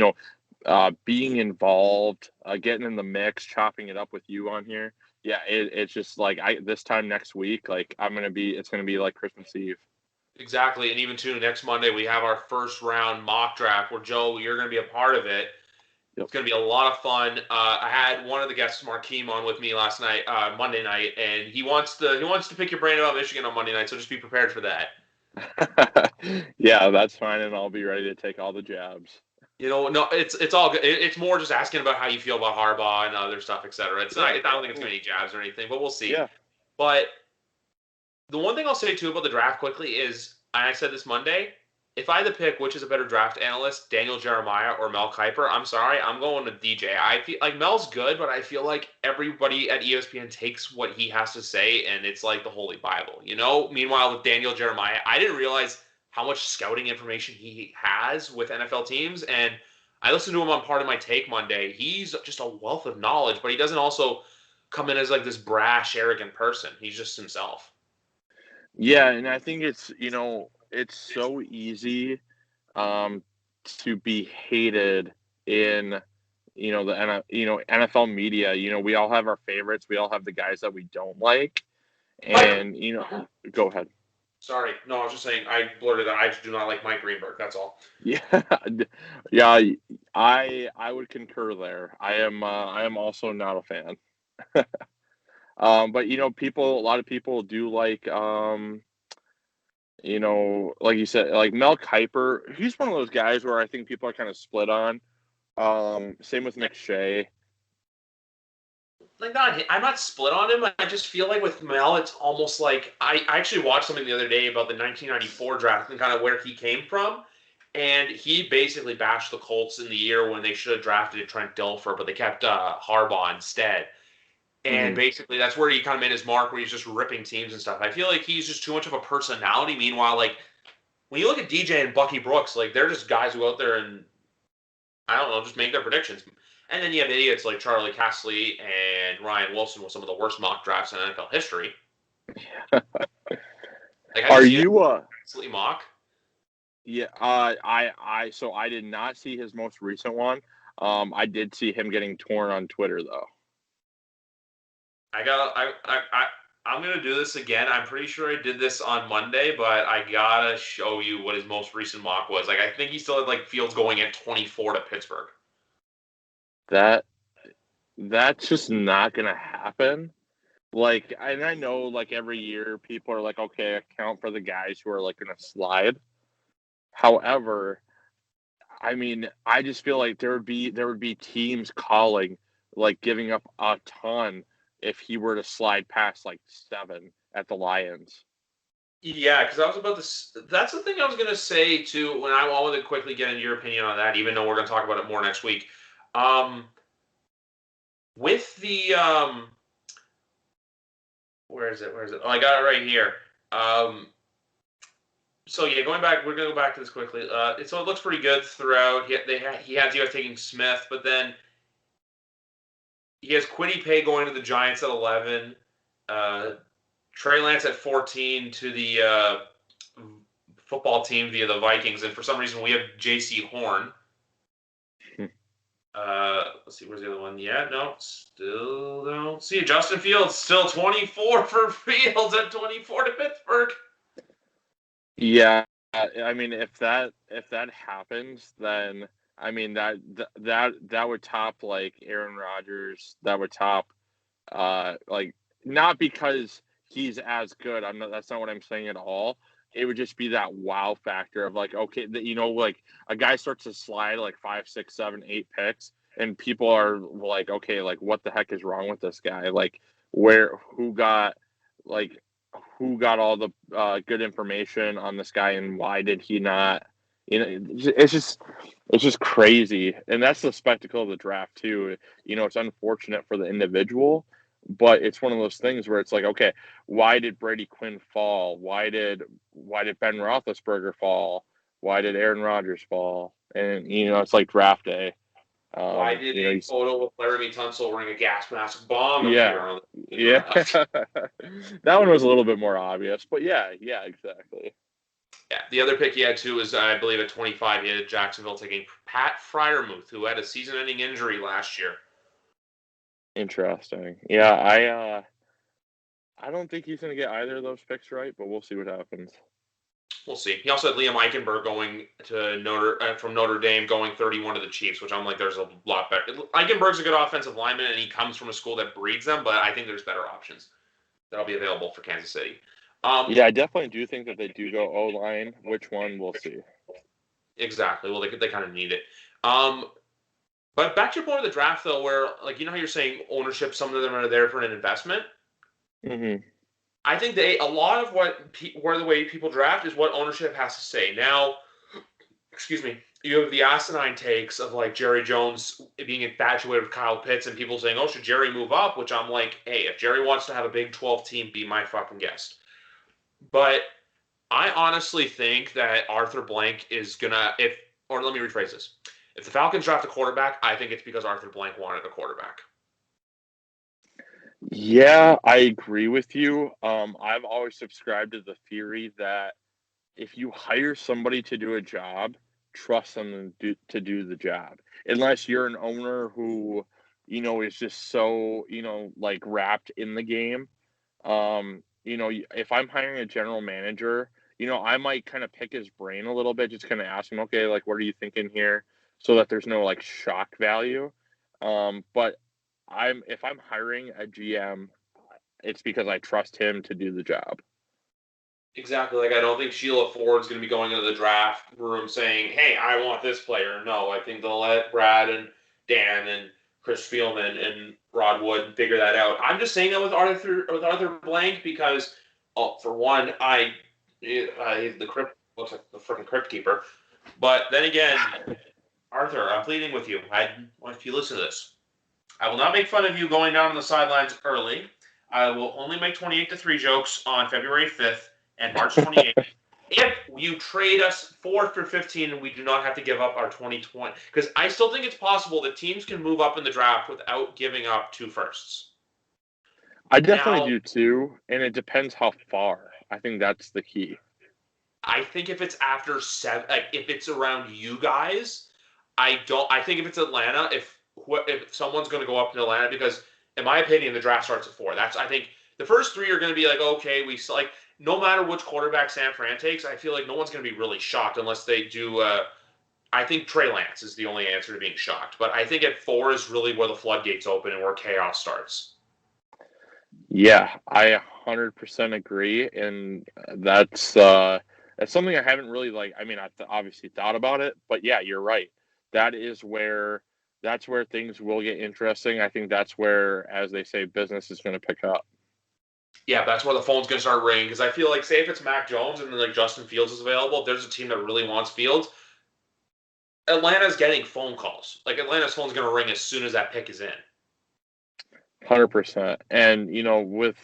[SPEAKER 2] being involved, getting in the mix, chopping it up with you on here. Yeah, it's just like this time next week, like it's gonna be like Christmas Eve.
[SPEAKER 1] Exactly, and even too, next Monday we have our first round mock draft where Joe, you're going to be a part of it.
[SPEAKER 2] Yep.
[SPEAKER 1] It's going to be a lot of fun. I had one of the guests, Markeem, on with me last night, Monday night, and he wants to pick your brain about Michigan on Monday night. So just be prepared for that.
[SPEAKER 2] Yeah, that's fine, and I'll be ready to take all the jabs.
[SPEAKER 1] No, it's all good. It's more just asking about how you feel about Harbaugh and other stuff, etc. It's not. I don't think it's many jabs or anything, but we'll see.
[SPEAKER 2] Yeah.
[SPEAKER 1] But the one thing I'll say too about the draft quickly is, and I said this Monday, if I had to pick which is a better draft analyst, Daniel Jeremiah or Mel Kiper, I'm sorry, I'm going to DJ. I feel like Mel's good, but I feel like everybody at ESPN takes what he has to say, and it's like the Holy Bible, Meanwhile, with Daniel Jeremiah, I didn't realize how much scouting information he has with NFL teams, and I listened to him on Part of My Take Monday. He's just a wealth of knowledge, but he doesn't also come in as like this brash, arrogant person. He's just himself.
[SPEAKER 2] Yeah, and I think it's so easy to be hated in the NFL media. We all have our favorites. We all have the guys that we don't like, and go ahead.
[SPEAKER 1] Sorry. No, I was just saying I blurted out. I just do not like Mike Greenberg. That's all.
[SPEAKER 2] Yeah, yeah, I would concur there. I am also not a fan. But a lot of people do like like you said, like Mel Kiper. He's one of those guys where I think people are kind of split on. Same with McShay.
[SPEAKER 1] Like I'm not split on him. I just feel like with Mel, it's almost like I actually watched something the other day about the 1994 draft and kind of where he came from, and he basically bashed the Colts in the year when they should have drafted Trent Dilfer, but they kept Harbaugh instead. And
[SPEAKER 2] Mhm.
[SPEAKER 1] basically, that's where he kind of made his mark, where he's just ripping teams and stuff. I feel like he's just too much of a personality. Meanwhile, like when you look at DJ and Bucky Brooks, like they're just guys who go out there and I don't know, just make their predictions. And then you have idiots like Charlie Casserly and Ryan Wilson with some of the worst mock drafts in NFL history. Like, have you
[SPEAKER 2] Are
[SPEAKER 1] seen
[SPEAKER 2] you
[SPEAKER 1] Casserly mock?
[SPEAKER 2] Yeah, so I did not see his most recent one. I did see him getting torn on Twitter though.
[SPEAKER 1] I'm gonna do this again. I'm pretty sure I did this on Monday, but I gotta show you what his most recent mock was. Like, I think he still had like Fields going at 24 to Pittsburgh.
[SPEAKER 2] That that's just not gonna happen. Like, and I know like every year people are like, okay, account for the guys who are like gonna slide. However, I mean, I just feel like there would be teams calling, like giving up a ton if he were to slide past like 7 at the Lions.
[SPEAKER 1] Yeah, because I was about to. That's the thing I was gonna say too. When I wanted to quickly get into your opinion on that, even though we're gonna talk about it more next week. Um, with the where is it? Where is it? Oh, I got it right here. Um, so yeah, going back, we're gonna go back to this quickly. So it looks pretty good throughout. He has you guys taking Smith, but then he has Quiddy Pay going to the Giants at 11. Uh, Trey Lance at 14 to the football team via the Vikings, and for some reason we have J.C. Horn. Let's see, where's the other one? Yeah, no, still don't see it. Justin Fields still 24 for Fields at 24 to Pittsburgh.
[SPEAKER 2] Yeah, I mean, if that happens, then I mean that would top like Aaron Rodgers. That would top like not because he's as good. I'm not. That's not what I'm saying at all. It would just be that wow factor of like, okay, like a guy starts to slide like 5, 6, 7, 8 picks, and people are like, okay, like what the heck is wrong with this guy? Like who got like who got all the good information on this guy, and why did he not? It's just crazy, and that's the spectacle of the draft too. It's unfortunate for the individual, but it's one of those things where it's like, okay, why did Brady Quinn fall? Why did Ben Roethlisberger fall? Why did Aaron Rodgers fall? And it's like draft day.
[SPEAKER 1] Why did a photo with Laramie Tunsil wearing a gas mask bomb
[SPEAKER 2] Yeah,
[SPEAKER 1] appear on the
[SPEAKER 2] yeah.
[SPEAKER 1] draft?
[SPEAKER 2] That one was a little bit more obvious, but yeah, exactly.
[SPEAKER 1] Yeah, the other pick he had too was, I believe, at 25, he had Jacksonville taking Pat Fryermuth, who had a season-ending injury last year.
[SPEAKER 2] Interesting. Yeah, I don't think he's gonna get either of those picks right, but we'll see what happens.
[SPEAKER 1] We'll see. He also had Liam Eichenberg going to from Notre Dame, going 31 to the Chiefs, which I'm like, there's a lot better. Eichenberg's a good offensive lineman, and he comes from a school that breeds them, but I think there's better options that'll be available for Kansas City.
[SPEAKER 2] Yeah, I definitely do think that they do go O line. Which one, we'll see.
[SPEAKER 1] Exactly. Well, they kind of need it. But back to your point of the draft, though, where like how you're saying ownership, some of them are there for an investment.
[SPEAKER 2] Mm-hmm.
[SPEAKER 1] I think a lot of where the way people draft is what ownership has to say. Now, excuse me, you have the asinine takes of like Jerry Jones being infatuated with Kyle Pitts and people saying, "Oh, should Jerry move up?" Which I'm like, hey, if Jerry wants to have a Big 12 team, be my fucking guest. But I honestly think that Arthur Blank is gonna or let me rephrase this. If the Falcons draft a quarterback, I think it's because Arthur Blank wanted a quarterback.
[SPEAKER 2] Yeah, I agree with you. I've always subscribed to the theory that if you hire somebody to do a job, trust them to do the job. Unless you're an owner who is just so, like wrapped in the game. if I'm hiring a general manager, I might kind of pick his brain a little bit, just kind of ask him, okay, like, what are you thinking here? So that there's no like shock value. But if I'm hiring a GM, it's because I trust him to do the job.
[SPEAKER 1] Exactly. Like, I don't think Sheila Ford's going to be going into the draft room saying, "Hey, I want this player." No, I think they'll let Brad and Dan and Chris Spielman and Rod Wood figure that out. I'm just saying that with Arthur Blank because, for one, the crypt looks like the freaking crypt keeper. But then again, Arthur, I'm pleading with you. If you listen to this, I will not make fun of you going down on the sidelines early. I will only make 28-3 jokes on February 5th and March 28th. If you trade us 4 for 15 and we do not have to give up our 2020, because I still think it's possible that teams can move up in the draft without giving up 2 firsts.
[SPEAKER 2] I definitely do too, and it depends how far. I think that's the key.
[SPEAKER 1] I think if it's after 7, like if it's around you guys, I don't. I think if it's Atlanta, if someone's going to go up to Atlanta, because in my opinion, the draft starts at 4. I think the first 3 are going to be like, okay, like no matter which quarterback San Fran takes, I feel like no one's going to be really shocked unless they do. I think Trey Lance is the only answer to being shocked, but I think at 4 is really where the floodgates open and where chaos starts.
[SPEAKER 2] Yeah, I 100% agree, and that's something I haven't really I've obviously thought about it, but yeah, you're right. That's where things will get interesting. I think that's where, as they say, business is going to pick up.
[SPEAKER 1] Yeah, that's where the phone's going to start ringing, because I feel like, say if it's Mac Jones and then like Justin Fields is available, if there's a team that really wants Fields, Atlanta's getting phone calls. Like Atlanta's phone's going to ring as soon as that pick is in.
[SPEAKER 2] 100%. And with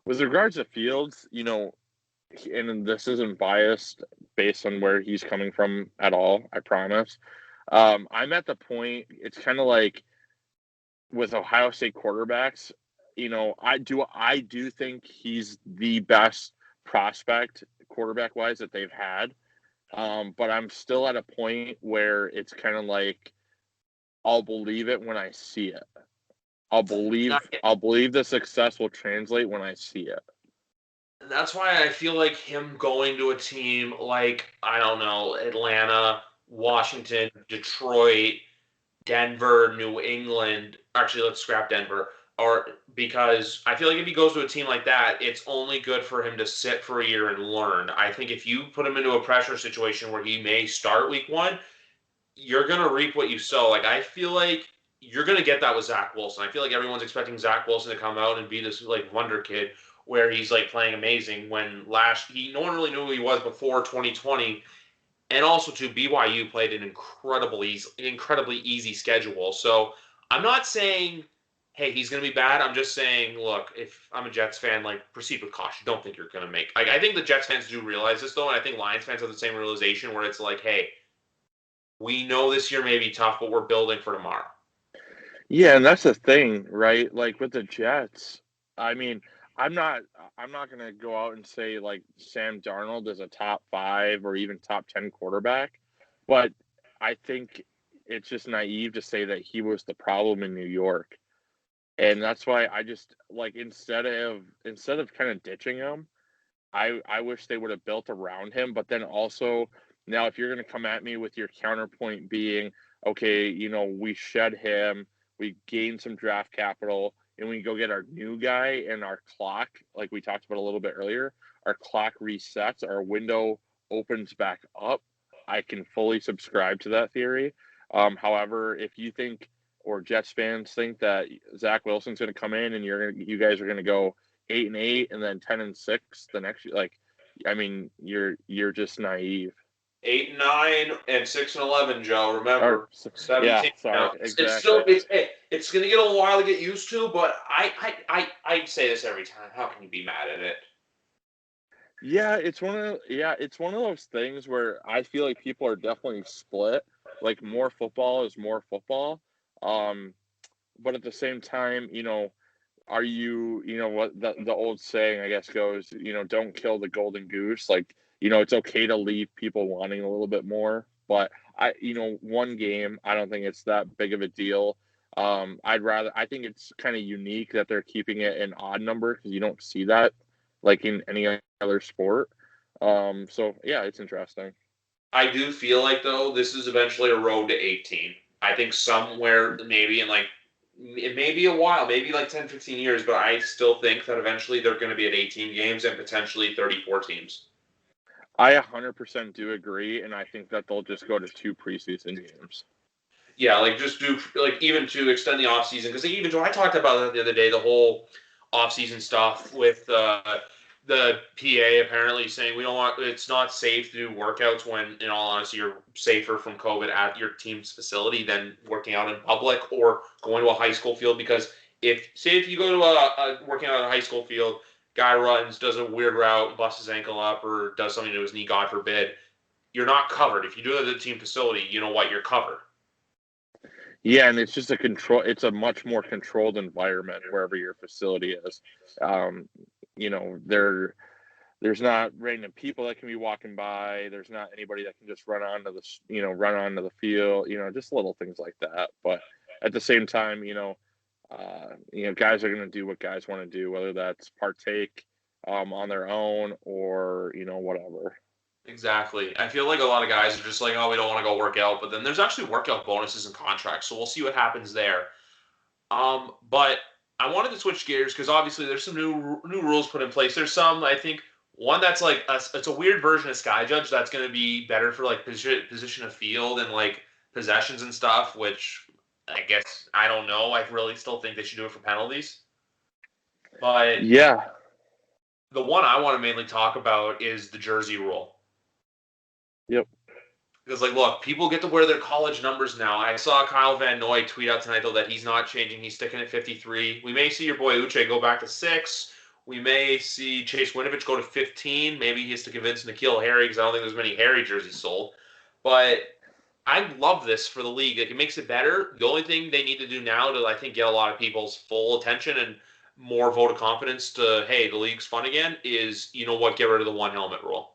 [SPEAKER 2] regards to Fields, and this isn't biased based on where he's coming from at all, I promise. I'm at the point, it's kind of like with Ohio State quarterbacks, I do think he's the best prospect quarterback wise that they've had. But I'm still at a point where it's kind of like I'll believe it when I see it. I'll believe the success will translate when I see it.
[SPEAKER 1] That's why I feel like him going to a team like, I don't know, Atlanta, Washington, Detroit, Denver, New England. Actually, let's scrap Denver. Or because I feel like if he goes to a team like that, it's only good for him to sit for a year and learn. I think if you put him into a pressure situation where he may start week 1, you're going to reap what you sow. Like, I feel like you're going to get that with Zach Wilson. I feel like everyone's expecting Zach Wilson to come out and be this like wonder kid where he's like playing amazing when no one really knew who he was before 2020. And also to BYU played an incredibly easy schedule. So I'm not saying, hey, he's going to be bad. I'm just saying, look, if I'm a Jets fan, like proceed with caution. Don't think you're going to make. Like I think the Jets fans do realize this though, and I think Lions fans have the same realization where it's like, hey, we know this year may be tough, but we're building for tomorrow.
[SPEAKER 2] Yeah, and that's the thing, right? Like with the Jets, I mean, I'm not going to go out and say like Sam Darnold is a top 5 or even top 10 quarterback, but I think it's just naive to say that he was the problem in New York. And that's why I just like instead of kind of ditching him, I wish they would have built around him. But then also now, if you're going to come at me with your counterpoint being, okay, we shed him, we gained some draft capital, and we go get our new guy, and our clock, like we talked about a little bit earlier, our clock resets, our window opens back up. I can fully subscribe to that theory. However, if you think, or Jets fans think that Zach Wilson's going to come in and you guys are going to go 8-8 and then 10-6 the next year, like, I mean, you're just naive.
[SPEAKER 1] 8-9 and 6-11, Joe. Remember, 17.
[SPEAKER 2] Yeah, sorry, exactly.
[SPEAKER 1] It's going to get a little while to get used to, but I say this every time. How can you be mad at it?
[SPEAKER 2] Yeah, it's one of those things where I feel like people are definitely split. Like more football is more football. But at the same time, are you what the old saying I guess goes, don't kill the golden goose. Like, it's okay to leave people wanting a little bit more, but one game, I don't think it's that big of a deal. I think it's kind of unique that they're keeping it an odd number because you don't see that like in any other sport. So yeah, it's interesting.
[SPEAKER 1] I do feel like though this is eventually a road to 18. I think somewhere maybe in like it may be a while, maybe like 10, 15 years, but I still think that eventually they're going to be at 18 games and potentially 34 teams.
[SPEAKER 2] I 100% do agree, and I think that they'll just go to 2 preseason games.
[SPEAKER 1] Yeah, like just do like even to extend the off season because even Joe, I talked about that the other day, the whole off season stuff with the PA apparently saying we don't want it's not safe to do workouts when in all honesty you're safer from COVID at your team's facility than working out in public or going to a high school field because if you go to a working out at a high school field, guy runs, does a weird route, busts his ankle up or does something to his knee, God forbid, you're not covered. If you do it at the team facility, you know what, you're covered.
[SPEAKER 2] Yeah, and it's just a control. It's a much more controlled environment wherever your facility is. Um, there's not random people that can be walking by. There's not anybody that can just run onto the field. Just little things like that. But at the same time, guys are going to do what guys want to do, whether that's partake on their own or whatever.
[SPEAKER 1] Exactly. I feel like a lot of guys are just like, oh, we don't want to go work out, but then there's actually workout bonuses and contracts, so we'll see what happens there. But I wanted to switch gears because obviously there's some new rules put in place. There's some I think one that's like it's a weird version of Sky Judge that's going to be better for like position of field and like possessions and stuff, which I guess I don't know. I really still think they should do it for penalties. But
[SPEAKER 2] Yeah.
[SPEAKER 1] the one I want to mainly talk about is the jersey rule.
[SPEAKER 2] Yep.
[SPEAKER 1] Because, like, look, people get to wear their college numbers now. I saw Kyle Van Noy tweet out tonight, though, that he's not changing. He's sticking at 53. We may see your boy Uche go back to 6. We may see Chase Winovich go to 15. Maybe he has to convince N'Keal Harry because I don't think there's many Harry jerseys sold. But I love this for the league. Like, it makes it better. The only thing they need to do now to, I think, get a lot of people's full attention and more vote of confidence to, hey, the league's fun again is, you know what, get rid of the one helmet rule.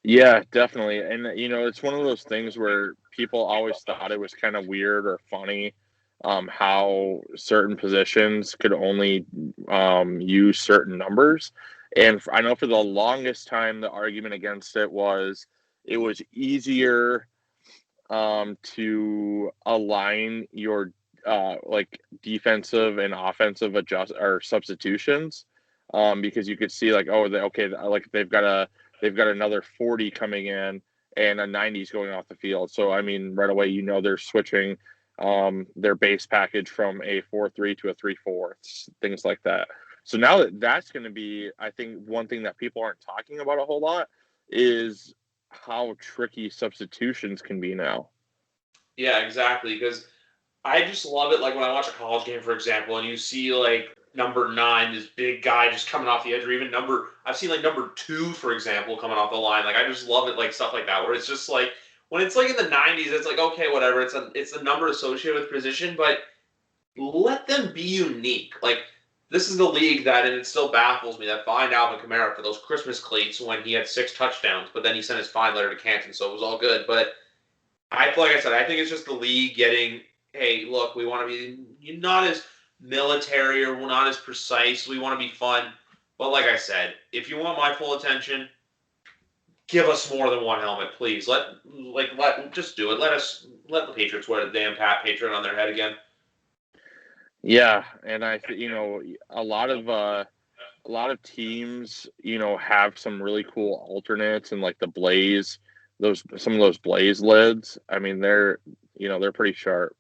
[SPEAKER 2] Yeah, definitely. And it's one of those things where people always thought it was kind of weird or funny how certain positions could only use certain numbers. And I know for the longest time, the argument against it was easier to align your like defensive and offensive adjust or substitutions because you could see like, oh, like they've got another 40 coming in and a 90's going off the field. So I mean, right away they're switching their base package from a 4-3 to a 3-4, things like that. So now that's going to be, I think, one thing that people aren't talking about a whole lot is how tricky substitutions can be now.
[SPEAKER 1] Yeah, exactly. Because I just love it. Like when I watch a college game, for example, and you see like number 9, this big guy just coming off the edge, or even I've seen like number 2, for example, coming off the line. Like I just love it, like stuff like that, where it's just like when it's like in the 90s, it's like okay, whatever. It's a number associated with position, but let them be unique. Like this is the league that, and it still baffles me that fined Alvin Kamara for those Christmas cleats when he had 6 touchdowns, but then he sent his fine letter to Canton, so it was all good. But like I said, I think it's just the league getting, hey, look, we want to be not as military or we're not as precise. We want to be fun. But like I said, if you want my full attention, give us more than one helmet, please. Just do it. Let the Patriots wear the damn Patriot on their head again.
[SPEAKER 2] Yeah, and a lot of teams, have some really cool alternates and like the Blaze, some of those Blaze lids. I mean, they're pretty sharp.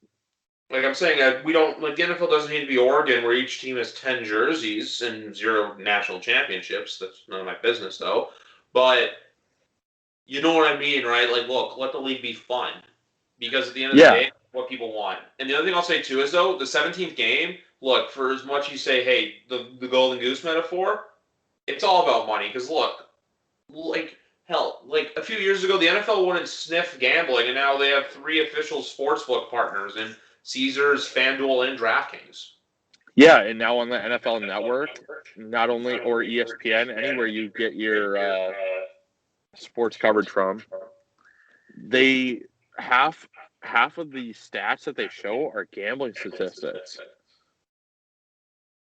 [SPEAKER 1] Like I'm saying, we don't like the NFL doesn't need to be Oregon, where each team has 10 jerseys and 0 national championships. That's none of my business, though. But you know what I mean, right? Like, look, let the league be fun. Because at the end of the
[SPEAKER 2] Yeah,
[SPEAKER 1] day, what people want. And the other thing I'll say, too, is, though, the 17th game, look, for as much you say, hey, the Golden Goose metaphor, it's all about money. Because, look, like, hell, like a few years ago, the NFL wouldn't sniff gambling, and now they have 3 official sportsbook partners in Caesars, FanDuel, and DraftKings.
[SPEAKER 2] yeah, and now on the NFL Network, not only or ESPN, anywhere you get your sports coverage from, they half of the stats that they show are gambling statistics.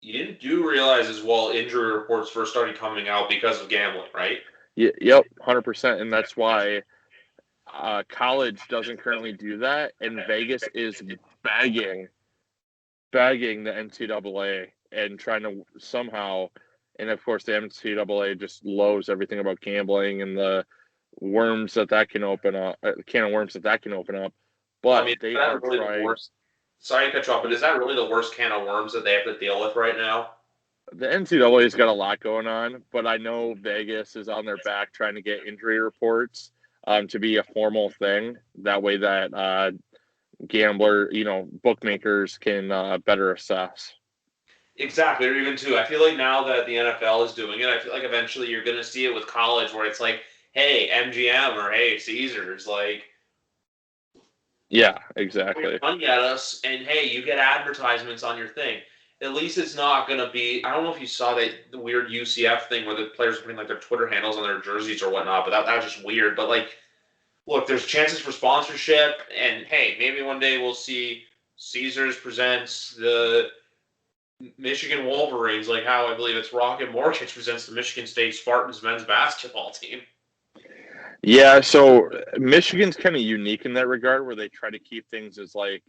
[SPEAKER 1] You didn't realize as well injury reports first started coming out because of gambling, right?
[SPEAKER 2] Yep, 100%, and that's why college doesn't currently do that, and Vegas is begging the NCAA and trying to somehow, and of course the NCAA just loathes everything about gambling and the worms that can open up, can of worms that can open up.
[SPEAKER 1] I
[SPEAKER 2] But
[SPEAKER 1] mean, is
[SPEAKER 2] they are
[SPEAKER 1] that really the
[SPEAKER 2] trying.
[SPEAKER 1] worst? Sorry to cut you off, but is that really the worst can of worms that they have to deal with right now?
[SPEAKER 2] The NCAA's got a lot going on, but I know Vegas is on their back trying to get injury reports to be a formal thing. That way, that gambler, bookmakers can better assess.
[SPEAKER 1] Exactly, or even too. I feel like now that the NFL is doing it, I feel like eventually you're going to see it with college, where it's like, hey, MGM or hey, Caesars, like
[SPEAKER 2] Yeah,
[SPEAKER 1] throw your
[SPEAKER 2] exactly.
[SPEAKER 1] money at us, and hey, you get advertisements on your thing. At least it's not going to be. I don't know if you saw that the weird UCF thing where the players are putting like their Twitter handles on their jerseys or whatnot, but that was just weird. But like, look, there's chances for sponsorship, and hey, maybe one day we'll see Caesars presents the Michigan Wolverines, like how I believe it's Rocket Mortgage presents the Michigan State Spartans men's basketball team.
[SPEAKER 2] Yeah, so Michigan's kind of unique in that regard, where they try to keep things as like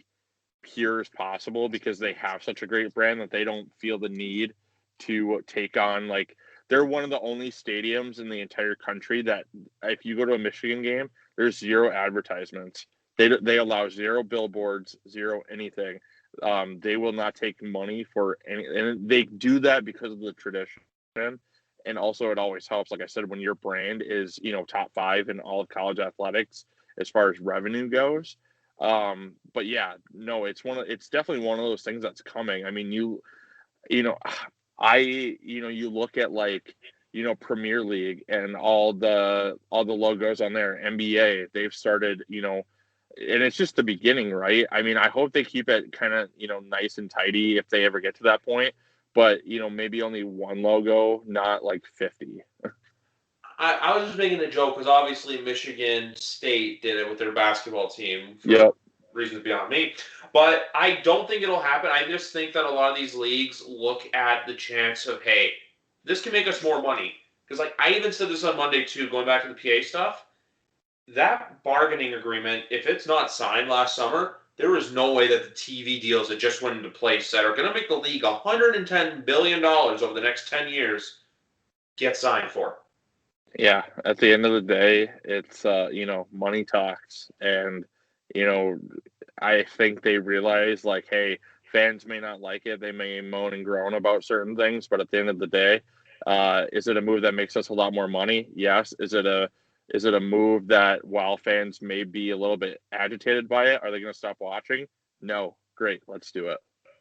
[SPEAKER 2] pure as possible because they have such a great brand that they don't feel the need to take on like they're one of the only stadiums in the entire country that if you go to a Michigan game, there's zero advertisements. They allow zero billboards, zero anything. They will not take money for any, and they do that because of the tradition. And also, it always helps, like I said, when your brand is top five in all of college athletics as far as revenue goes. But yeah, no, it's definitely one of those things that's coming. I mean, you know, you look at like, Premier League and all the logos on there, NBA, they've started, and it's just the beginning, right? I mean, I hope they keep it kind of, nice and tidy if they ever get to that point, but maybe only one logo, not like 50.
[SPEAKER 1] I was just making a joke because obviously Michigan State did it with their basketball team for
[SPEAKER 2] Yep.
[SPEAKER 1] reasons beyond me. But I don't think it'll happen. I just think that a lot of these leagues look at the chance of, hey, this can make us more money. Because like I even said this on Monday too, going back to the PA stuff. That bargaining agreement, if it's not signed last summer, there is no way that the TV deals that just went into place that are going to make the league $110 billion over the next 10 years get signed for.
[SPEAKER 2] Yeah, at the end of the day, it's money talks, and you know, I think they realize like, hey, fans may not like it, they may moan and groan about certain things, but at the end of the day, is it a move that makes us a lot more money? Yes. Is it a move that while fans may be a little bit agitated by it, are they going to stop watching? No. Great, let's do it.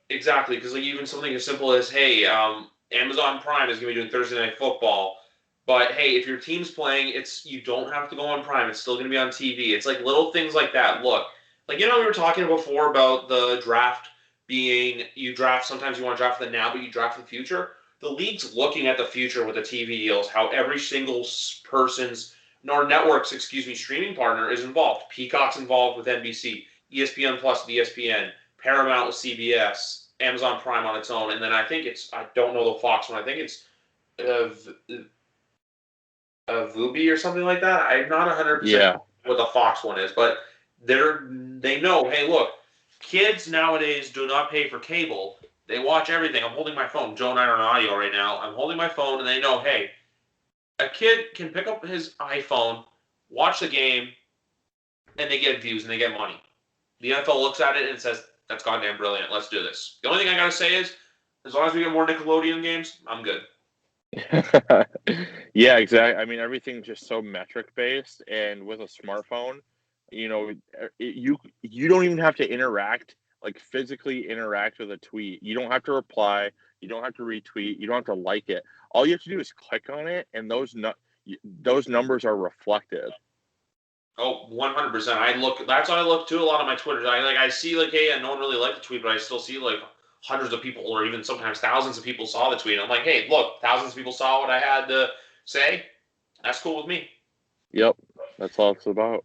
[SPEAKER 1] Exactly, because like even something as simple as, hey, Amazon Prime is going to be doing Thursday Night Football, but hey, if your team's playing, it's you don't have to go on Prime. It's still going to be on TV. It's like little things like that. Look, like we were talking before about the draft being you draft. Sometimes you want to draft for the now, but you draft for the future. The league's looking at the future with the TV deals. How every single person's nor network's streaming partner is involved. Peacock's involved with NBC, ESPN Plus with ESPN. Paramount with CBS, Amazon Prime on its own, and then I think I don't know the Fox one. I think it's uh, Vubi or something like that. I'm not 100%
[SPEAKER 2] Yeah.
[SPEAKER 1] what the Fox one is, but they know. Hey, look, kids nowadays do not pay for cable. They watch everything. I'm holding my phone. Joe and I are on audio right now. I'm holding my phone, and they know. Hey, a kid can pick up his iPhone, watch the game, and they get views and they get money. The NFL looks at it and says, that's goddamn brilliant. Let's do this. The only thing I got to say is, as long as we get more Nickelodeon games, I'm good.
[SPEAKER 2] Yeah, exactly. I mean, everything's just so metric based, and with a smartphone, you don't even have to interact, like physically interact with a tweet. You don't have to reply. You don't have to retweet. You don't have to like it. All you have to do is click on it, and those numbers are reflected.
[SPEAKER 1] Oh, 100%. That's what I look to a lot of my Twitters. I see like, hey, no one really liked the tweet, but I still see like hundreds of people or even sometimes thousands of people saw the tweet. I'm like, hey, look, thousands of people saw what I had to say. That's cool with me.
[SPEAKER 2] Yep, that's all it's about.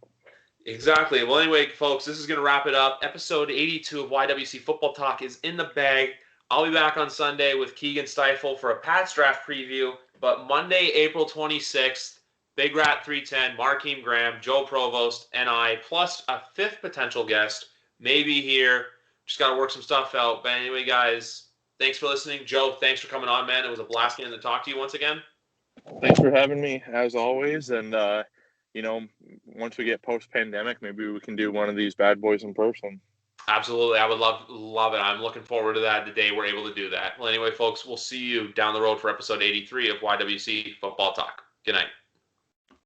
[SPEAKER 1] Exactly. Well, anyway, folks, this is going to wrap it up. Episode 82 of YWC Football Talk is in the bag. I'll be back on Sunday with Keegan Stifle for a Pats draft preview. But Monday, April 26th, Big Rat 310, Markeem Graham, Joe Provost, and I, plus a fifth potential guest, may be here. Just got to work some stuff out. But anyway, guys, thanks for listening. Joe, thanks for coming on, man. It was a blast getting to talk to you once again.
[SPEAKER 2] Thanks for having me, as always. And, once we get post-pandemic, maybe we can do one of these bad boys in person.
[SPEAKER 1] Absolutely. I would love it. I'm looking forward to that, the day we're able to do that. Well, anyway, folks, we'll see you down the road for episode 83 of YWC Football Talk. Good night.